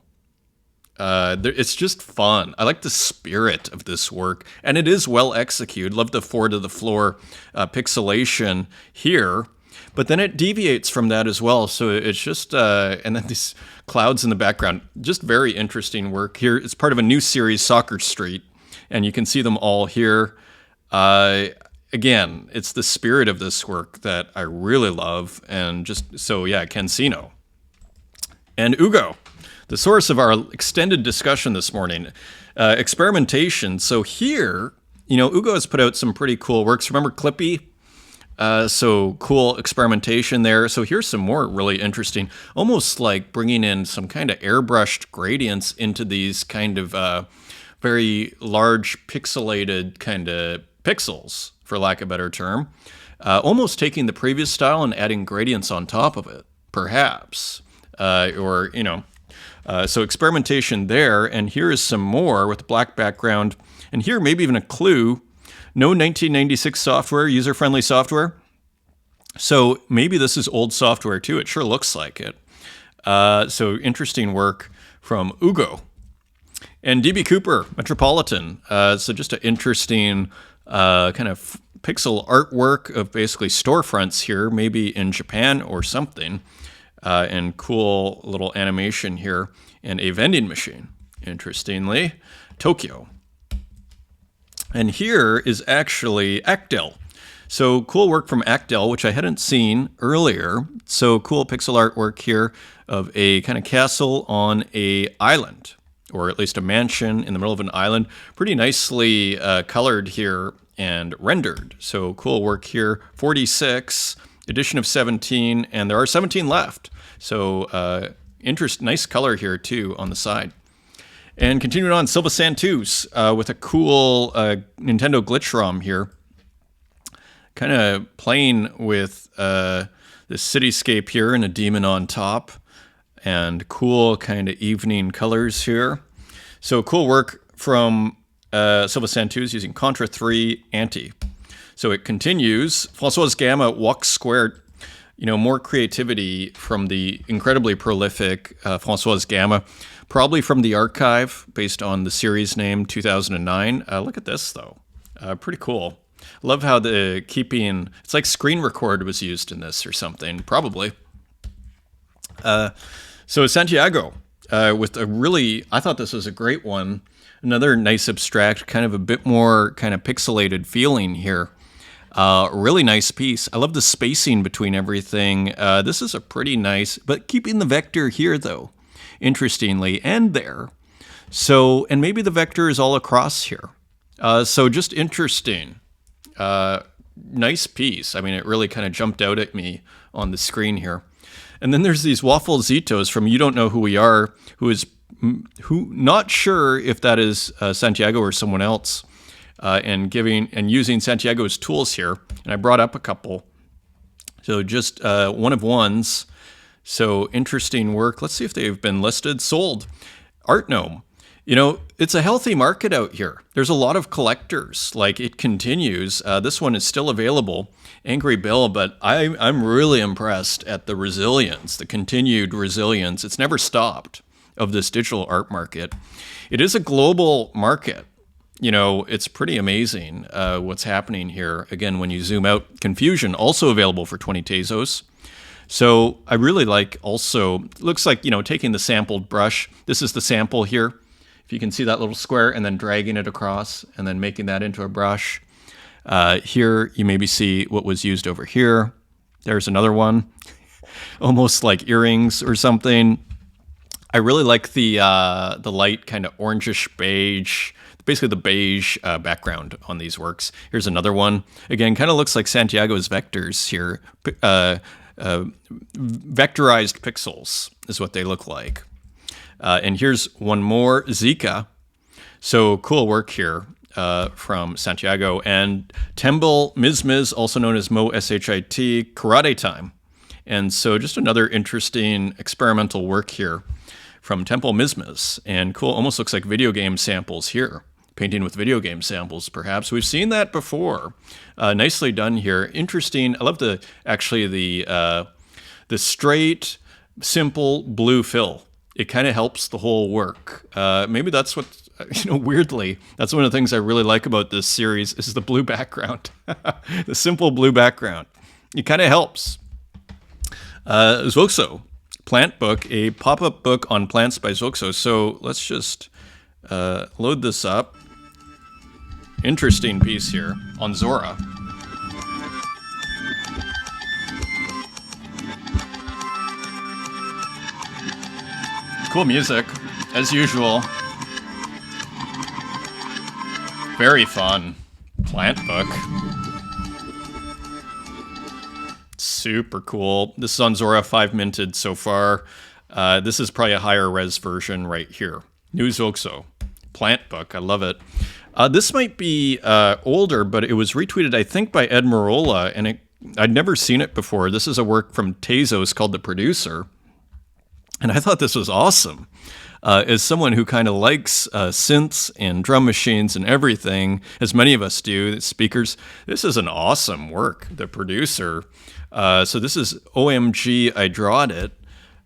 Speaker 1: It's just fun. I like the spirit of this work, and it is well executed. Love the 4 to the floor pixelation here. But then it deviates from that as well. So it's just, and then these clouds in the background, just very interesting work here. It's part of a new series, Soccer Street, and you can see them all here. Again, it's the spirit of this work that I really love. And just, so yeah, Cancino. And Ugo, the source of our extended discussion this morning, experimentation. So here, Ugo has put out some pretty cool works. Remember Clippy? So cool experimentation there. So here's some more really interesting, almost like bringing in some kind of airbrushed gradients into these kind of very large pixelated kind of pixels, for lack of a better term. Almost taking the previous style and adding gradients on top of it, perhaps. So experimentation there. And here is some more with black background. And here maybe even a clue. No 1996 software, user-friendly software. So maybe this is old software too. It sure looks like it. So interesting work from Ugo. And DB Cooper, Metropolitan. So just an interesting kind of pixel artwork of basically storefronts here, maybe in Japan or something. And cool little animation here. And a vending machine, interestingly, Tokyo. And here is actually Actel. So cool work from Actel, which I hadn't seen earlier. So cool pixel artwork here of a kind of castle on a island, or at least a mansion in the middle of an island. Pretty nicely colored here and rendered. So cool work here. 46, edition of 17, and there are 17 left. So nice color here too on the side. And continuing on, Silva Santos with a cool Nintendo glitch ROM here. Kind of playing with this cityscape here and a demon on top. And cool kind of evening colors here. So cool work from Silva Santos using Contra 3 Anti. So it continues. François Gamma walks squared. You know, more creativity from the incredibly prolific François Gamma. Probably from the archive based on the series name 2009. Look at this, though. Pretty cool. Love how the keeping, it's like screen record was used in this or something, probably. So Santiago with a really, I thought this was a great one. Another nice abstract, kind of a bit more kind of pixelated feeling here. Really nice piece. I love the spacing between everything. This is a pretty nice, but keeping the vector here though, interestingly, and there. So, and maybe the vector is all across here. So just interesting. Nice piece. I mean, it really kind of jumped out at me on the screen here. And then there's these Waffle Zitos from You Don't Know Who We Are, who not sure if that is Santiago or someone else, and using Santiago's tools here. And I brought up a couple. So just one of ones. So interesting work. Let's see if they've been listed. Sold. Art Gnome. You know, it's a healthy market out here. There's a lot of collectors. Like, it continues. This one is still available, Angry Bill, but I'm really impressed at the resilience, the continued resilience. It's never stopped of this digital art market. It is a global market. You know, it's pretty amazing what's happening here. Again, when you zoom out, Confusion, also available for 20 Tezos. So I really like also, looks like, you know, taking the sampled brush. This is the sample here. If you can see that little square, and then dragging it across and then making that into a brush. Here, you maybe see what was used over here. There's another one, almost like earrings or something. I really like the light kind of orangish beige, basically the beige background on these works. Here's another one. Again, kind of looks like Santiago's vectors here. Vectorized pixels is what they look like. And here's one more, Zika. So cool work here from Santiago. And Temple Mizmiz, also known as Mo Shit, Karate Time. And so just another interesting experimental work here from Temple Mizmiz. And cool, almost looks like video game samples here. Painting with video game samples, perhaps. We've seen that before. Nicely done here. Interesting. I love the straight, simple blue fill. It kind of helps the whole work. Maybe that's what, you know, weirdly, that's one of the things I really like about this series is the blue background. The simple blue background. It kind of helps. Zoxo, plant book, a pop-up book on plants by Zoxo. So let's just load this up. Interesting piece here on Zora. Cool music, as usual. Very fun. Plant book. Super cool. This is on Zora 5 minted so far. This is probably a higher res version right here. New Zoxo. Plant book. I love it. This might be older, but it was retweeted, I think, by Ed Marola, and I'd never seen it before. This is a work from Tezos called The Producer. And I thought this was awesome. As someone who kind of likes synths and drum machines and everything, as many of us do, speakers, this is an awesome work, The Producer. So this is OMG, I Drawed It.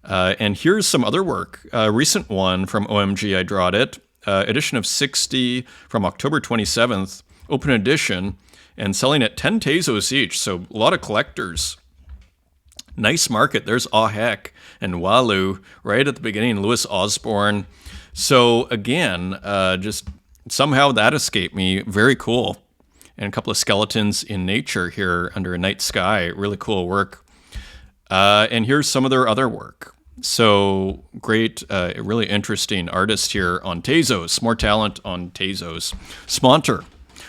Speaker 1: And here's some other work. A recent one from OMG, I Drawed It. edition of 60 from October 27th, open edition, and selling at 10 Tezos each. So a lot of collectors. Nice market. There's Aw Heck and Walu right at the beginning, Louis Osborne. So again, just somehow that escaped me. Very cool. And a couple of skeletons in nature here under a night sky. Really cool work. And here's some of their other work. So great, really interesting artist here on Tezos. More talent on Tezos. Smonter.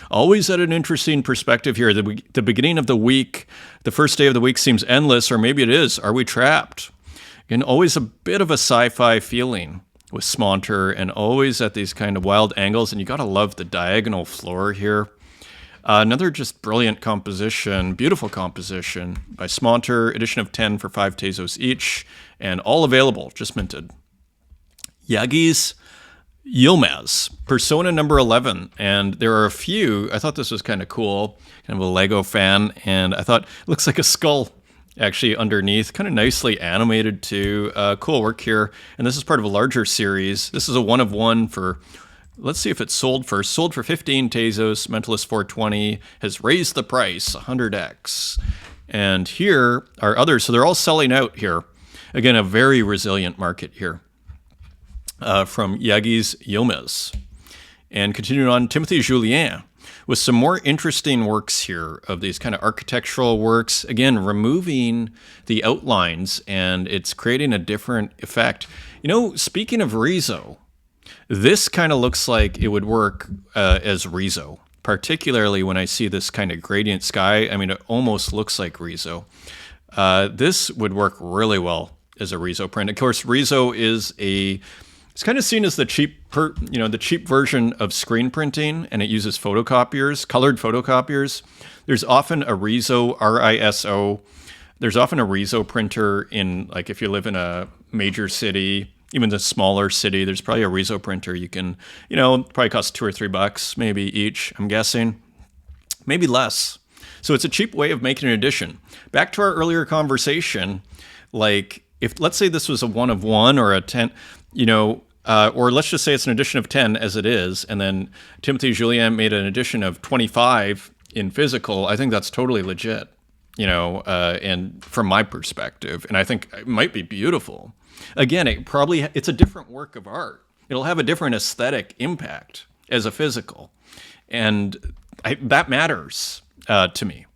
Speaker 1: Always at an interesting perspective here. The beginning of the week, the first day of the week seems endless, or maybe it is. Are we trapped? Again, always a bit of a sci-fi feeling with Smonter, and always at these kind of wild angles. And you got to love the diagonal floor here. Another just brilliant composition, beautiful composition by Smonter, edition of 10 for 5 Tezos each, and all available, just minted. Yagis Yilmaz, Persona number 11, and there are a few. I thought this was kind of cool, kind of a Lego fan, and I thought it looks like a skull actually underneath, kind of nicely animated too. Cool work here, and this is part of a larger series. This is a one of one for, let's see if it's sold first. Sold for 15 Tezos, Mentalist 420, has raised the price 100x. And here are others, so they're all selling out here. Again, a very resilient market here. From Yagis Yilmaz. And continuing on, Timothy Julien with some more interesting works here of these kind of architectural works. Again, removing the outlines, and it's creating a different effect. You know, speaking of Riso, this kind of looks like it would work as Riso, particularly when I see this kind of gradient sky. I mean, it almost looks like Riso. This would work really well as a Riso print. Of course, Riso is it's kind of seen as the cheap version of screen printing, and it uses photocopiers, colored photocopiers. There's often a Riso, R-I-S-O. There's often a Riso printer in, like, if you live in a major city, even the smaller city, there's probably a Riso printer. You can, probably costs $2 or $3 maybe each, I'm guessing. Maybe less. So it's a cheap way of making an edition. Back to our earlier conversation, like, if let's say this was a 1 of 1 or a 10, or let's just say it's an edition of 10 as it is, and then Timothy Julien made an edition of 25 in physical, I think that's totally legit, and from my perspective, and I think it might be beautiful. Again, it's a different work of art. It'll have a different aesthetic impact as a physical, and that matters to me.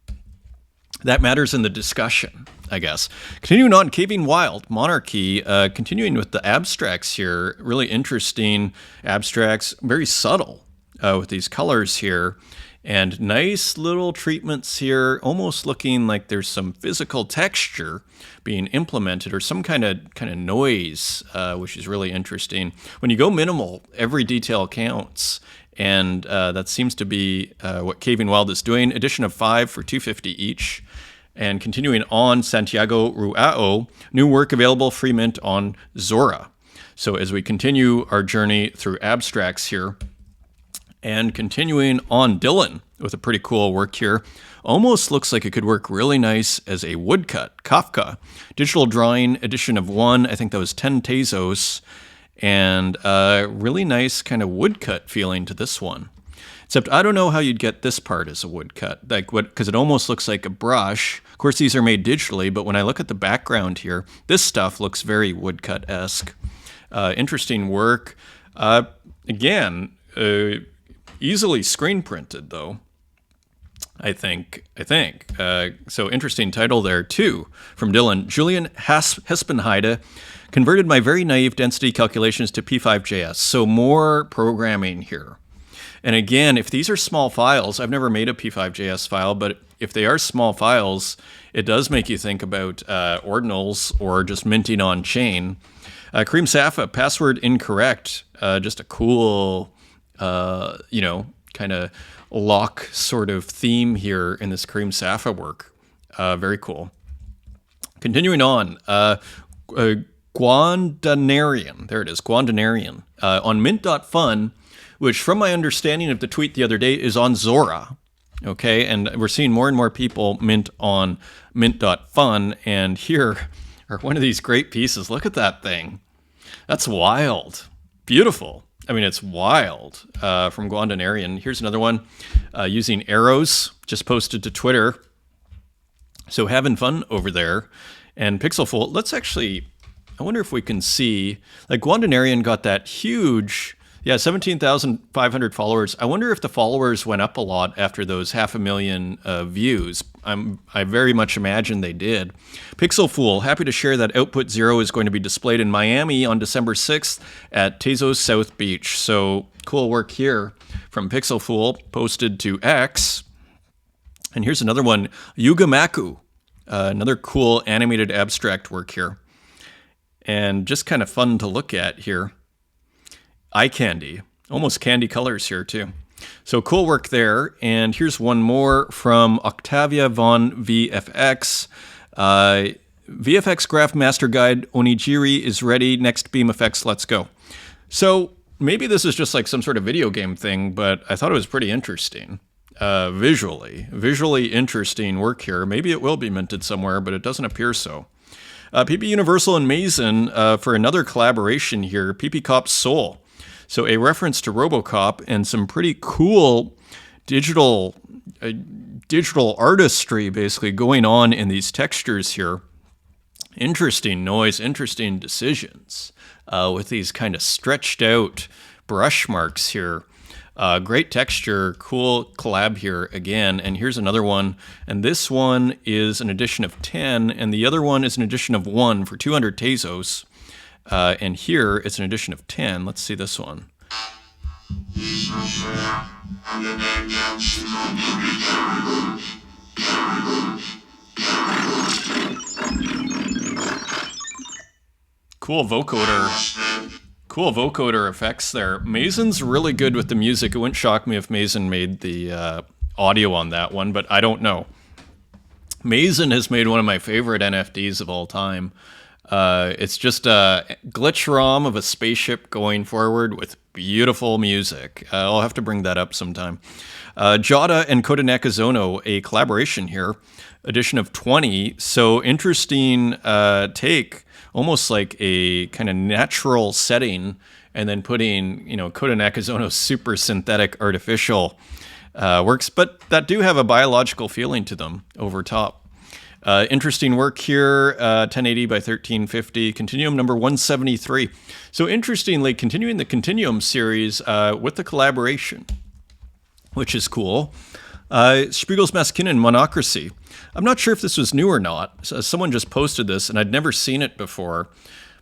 Speaker 1: That matters in the discussion, I guess. Continuing on, Caving Wild, Monarchy, continuing with the abstracts here. Really interesting abstracts, very subtle with these colors here. And nice little treatments here, almost looking like there's some physical texture being implemented or some kind of noise, which is really interesting. When you go minimal, every detail counts. And that seems to be what Caving Wild is doing. Edition of 5 for $250 each. And continuing on, Santiago Ruao, new work available free mint on Zora. So as we continue our journey through abstracts here, and continuing on, Dylan with a pretty cool work here. Almost looks like it could work really nice as a woodcut. Kafka, digital drawing, edition of 1. I think that was 10 Tezos. And really nice kind of woodcut feeling to this one. Except I don't know how you'd get this part as a woodcut, because it almost looks like a brush. Of course, these are made digitally, but when I look at the background here, this stuff looks very woodcut-esque. Interesting work. Again, easily screen printed though. I think. So interesting title there too from Dylan. Julian Hespenheide converted my very naive density calculations to P5JS. So more programming here. And again, if these are small files, I've never made a P5JS file, but if they are small files, it does make you think about ordinals or just minting on chain. Kareem Safa, password incorrect. Just a cool, kind of lock sort of theme here in this Kareem Safa work. Very cool. Continuing on, Guandanarian. There it is, Guandanarian. On mint.fun, which from my understanding of the tweet the other day is on Zora. Okay, and we're seeing more and more people mint on mint.fun, and here are one of these great pieces. Look at that thing. That's wild. Beautiful. I mean, it's wild from Guandanarian. Here's another one using arrows, just posted to Twitter. So having fun over there. And Pixelful, let's actually, I wonder if we can see, like Guandanarian got that huge, 17,500 followers. I wonder if the followers went up a lot after those 500,000 views. I very much imagine they did. Pixelfool, happy to share that Output Zero is going to be displayed in Miami on December 6th at Tezos South Beach. So cool work here from Pixelfool, posted to X. And here's another one, Yugamaku, another cool animated abstract work here. And just kind of fun to look at here. Eye candy, almost candy colors here too. So cool work there. And here's one more from Octavia von VFX. VFX Graph Master Guide Onigiri is ready. Next Beam Effects, let's go. So maybe this is just like some sort of video game thing, but I thought it was pretty interesting. Visually interesting work here. Maybe it will be minted somewhere, but it doesn't appear so. PP Universal and Mason for another collaboration here, PP Cop Soul. So a reference to RoboCop and some pretty cool digital artistry basically going on in these textures here. Interesting noise, interesting decisions with these kind of stretched out brush marks here. Great texture, cool collab here again. And here's another one. And this one is an edition of 10, and the other one is an edition of 1 for 200 Tezos. And here it's an edition of 10. Let's see this one. Cool vocoder effects there. Mason's really good with the music. It wouldn't shock me if Mason made the audio on that one, but I don't know. Mason has made one of my favorite NFTs of all time. It's just a glitch ROM of a spaceship going forward with beautiful music. I'll have to bring that up sometime. Jada and Koda Nakazono, a collaboration here, edition of 20. So interesting take, almost like a kind of natural setting, and then putting, Koda Nakazono's super synthetic artificial works, but that do have a biological feeling to them over top. Interesting work here, 1080 by 1350, Continuum number 173. So interestingly, continuing the Continuum series with the collaboration, which is cool. Spiegel's Maskinen Monocracy. I'm not sure if this was new or not. Someone just posted this, and I'd never seen it before,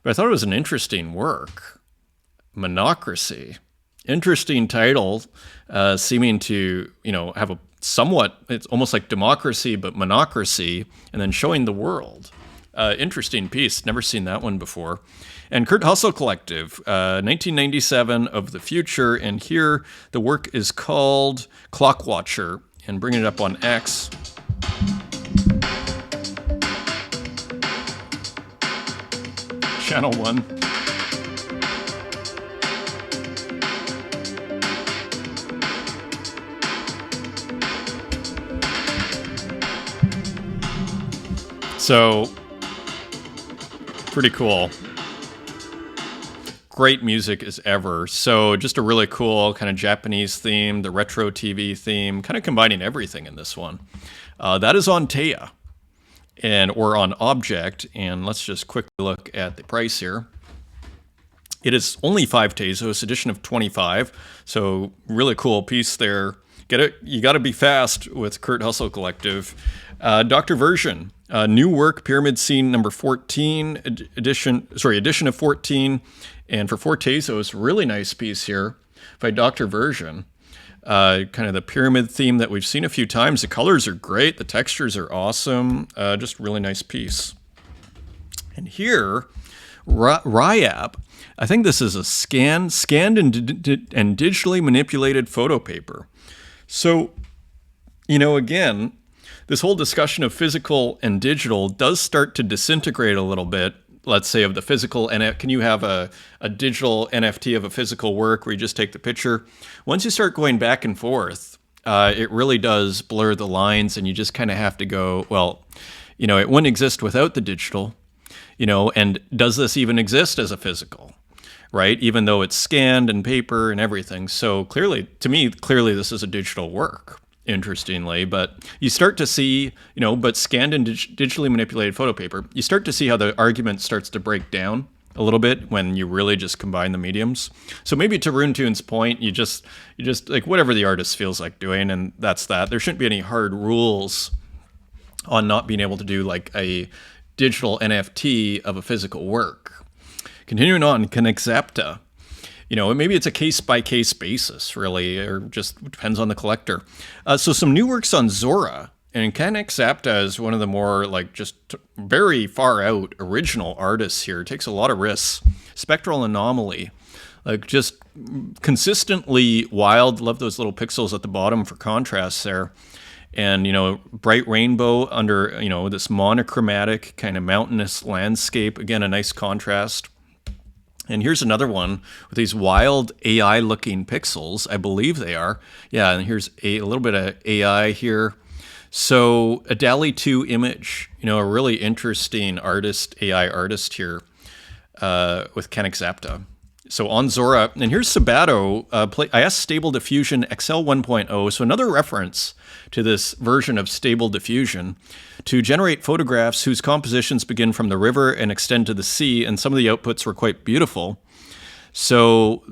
Speaker 1: but I thought it was an interesting work. Monocracy. Interesting title, seeming to, have a somewhat, it's almost like democracy, but monocracy, and then showing the world. Interesting piece. Never seen that one before. And Kurt Hustle Collective, 1997 of the future. And here the work is called Clockwatcher, and bringing it up on X. Channel 1. So, pretty cool. Great music as ever. So just a really cool kind of Japanese theme, the retro TV theme, kind of combining everything in this one. That is on Taya or on Object. And let's just quickly look at the price here. It is only 5 Tezos, edition of 25. So really cool piece there. Get it? You got to be fast with Kurt Hustle Collective. Dr. Version. New work, Pyramid Scene number 14, edition of 14, and for 4 Tezos, really nice piece here by Dr. Version. Kind of the pyramid theme that we've seen a few times. The colors are great, the textures are awesome, just really nice piece. And here, Ryap, I think this is a scanned and digitally manipulated photo paper. So, again, this whole discussion of physical and digital does start to disintegrate a little bit. Let's say of the physical, and can you have a digital NFT of a physical work where you just take the picture? Once you start going back and forth, it really does blur the lines, and you just kind of have to go, well, it wouldn't exist without the digital, and does this even exist as a physical, right? Even though it's scanned and paper and everything. So clearly, to me, clearly this is a digital work, interestingly. But you start to see, but scanned and digitally manipulated photo paper, you start to see how the argument starts to break down a little bit when you really just combine the mediums. So maybe to Runetoon's point, you just like whatever the artist feels like doing, and that's that. There shouldn't be any hard rules on not being able to do like a digital NFT of a physical work. Continuing on, Connexapta. Maybe it's a case-by-case basis, really, or just depends on the collector. So some new works on Zora. And Connexapta is one of the more like just very far out original artists here. It takes a lot of risks. Spectral Anomaly, like just consistently wild. Love those little pixels at the bottom for contrast there. And, bright rainbow under, this monochromatic kind of mountainous landscape. Again, a nice contrast. And here's another one with these wild AI-looking pixels. I believe they are. Yeah, and here's a little bit of AI here. So a DALL-E 2 image, a really interesting AI artist here with Connexapta. So on Zora, and here's Sabato. I asked Stable Diffusion XL 1.0, so another reference to this version of Stable Diffusion, to generate photographs whose compositions begin from the river and extend to the sea, and some of the outputs were quite beautiful. So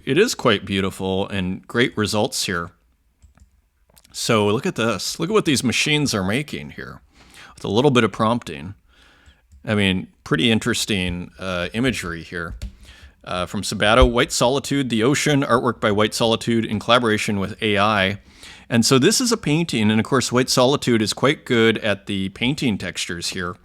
Speaker 1: it is quite beautiful and great results here. So look at this. Look at what these machines are making here with a little bit of prompting. I mean, pretty interesting imagery here. From Sabato, White Solitude, The Ocean, artwork by White Solitude in collaboration with AI. And so this is a painting, and of course White Solitude is quite good at the painting textures here.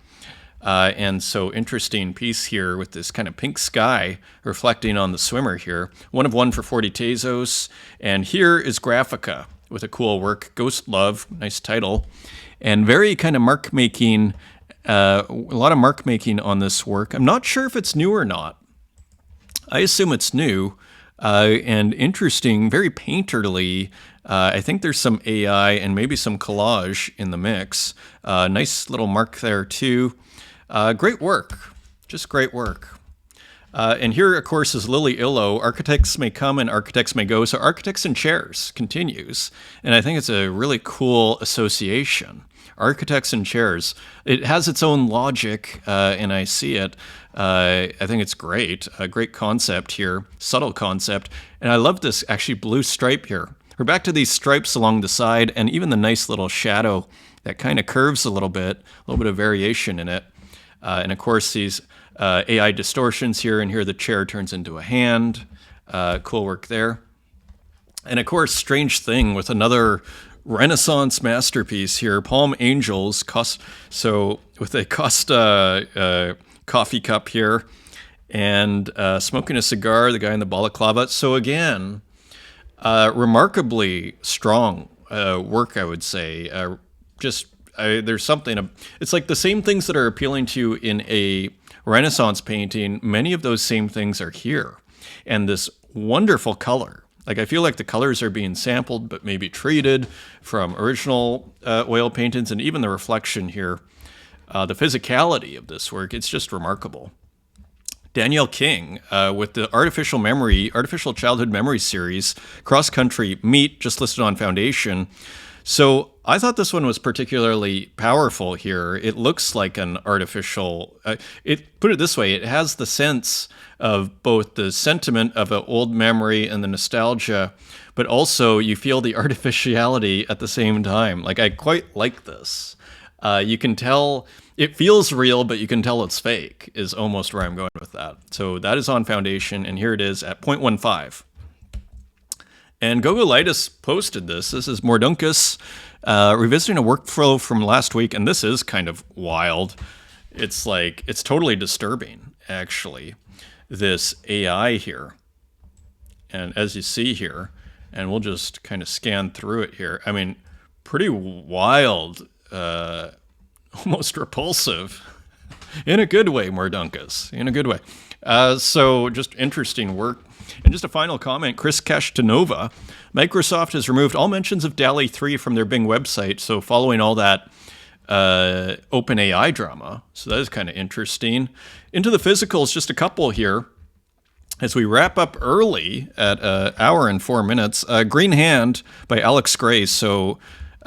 Speaker 1: And so interesting piece here with this kind of pink sky reflecting on the swimmer here. 1 of 1 for 40 Tezos. And here is Graphica with a cool work, Ghost Love, nice title. And very kind of mark making, a lot of mark making on this work. I'm not sure if it's new or not. I assume it's new and interesting, very painterly. I think there's some AI and maybe some collage in the mix. Nice little mark there too. Great work, just great work. And here, of course, is Lily Illo. Architects may come and architects may go. So Architects in Chairs continues. And I think it's a really cool association. Architects in Chairs. It has its own logic, and I see it. I think it's great. A great concept here, subtle concept. And I love this actually blue stripe here. We're back to these stripes along the side and even the nice little shadow that kind of curves a little bit of variation in it. And of course, these AI distortions here, and here the chair turns into a hand. Cool work there. And of course, strange thing with another Renaissance masterpiece here, Palm Angels. So with a Costa coffee cup here, and smoking a cigar, the guy in the balaclava. So again, remarkably strong work, I would say. There's something, it's like the same things that are appealing to you in a Renaissance painting, many of those same things are here. And this wonderful color. Like, I feel like the colors are being sampled, but maybe treated from original oil paintings, and even the reflection here. The physicality of this work, it's just remarkable. Danielle King with the Artificial Childhood Memory series, Cross Country Meet, just listed on Foundation. So I thought this one was particularly powerful here. It looks like an artificial, put it this way, it has the sense of both the sentiment of an old memory and the nostalgia, but also you feel the artificiality at the same time. Like, I quite like this. You can tell, it feels real, but you can tell it's fake, is almost where I'm going with that. So that is on Foundation, and here it is at 0.15. And Gogolitis posted this. This is Mordunkus revisiting a workflow from last week, and this is kind of wild. It's like, it's totally disturbing, actually, this AI here. And as you see here, and we'll just kind of scan through it here. I mean, pretty wild, almost repulsive, in a good way, Mordunkus, in a good way. So just interesting work. And just a final comment, Chris Kashtanova, Microsoft has removed all mentions of DALL-E 3 from their Bing website, so following all that OpenAI drama. So that is kind of interesting. Into the physicals, just a couple here. as we wrap up early at an hour and 4 minutes, Green Hand by Alex Gray. So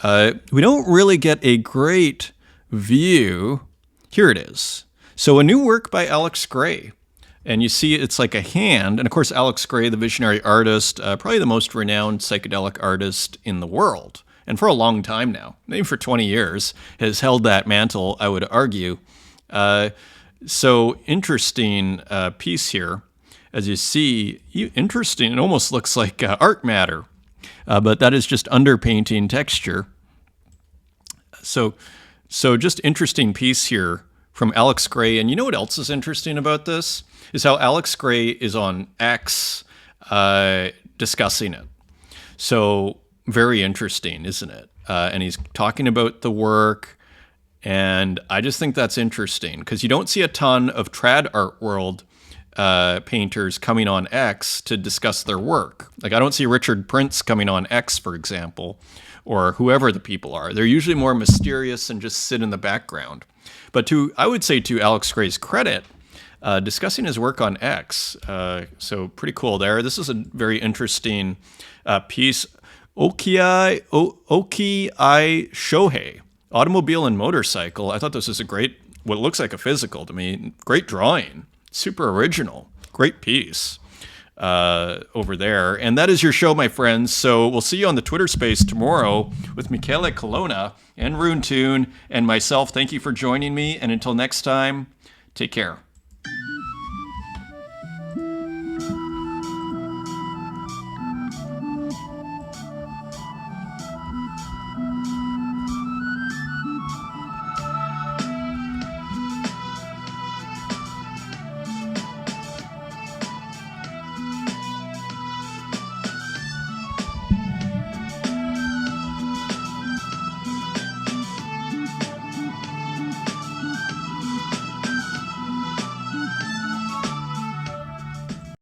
Speaker 1: we don't really get a great view. Here it is. So a new work by Alex Gray. And you see it's like a hand. And of course, Alex Gray, the visionary artist, probably the most renowned psychedelic artist in the world. And for a long time now, maybe for 20 years, has held that mantle, I would argue. So interesting piece here. As you see, interesting, it almost looks like art matter, but that is just underpainting texture. So just interesting piece here from Alex Gray. And you know what else is interesting about this? Is how Alex Gray is on X discussing it. So very interesting, isn't it? And he's talking about the work. And I just think that's interesting because you don't see a ton of trad art world painters coming on X to discuss their work. Like I don't see Richard Prince coming on X, for example, or whoever the people are. They're usually more mysterious and just sit in the background. But I would say to Alex Gray's credit, discussing his work on X, so pretty cool there. This is a very interesting piece. Oki Shohei, automobile and motorcycle. I thought this was what looks like a physical to me. Great drawing. Super original. Great piece over there. And that is your show, my friends. So we'll see you on the Twitter space tomorrow with Michele Colonna and Rune Toon and myself. Thank you for joining me. And until next time, take care.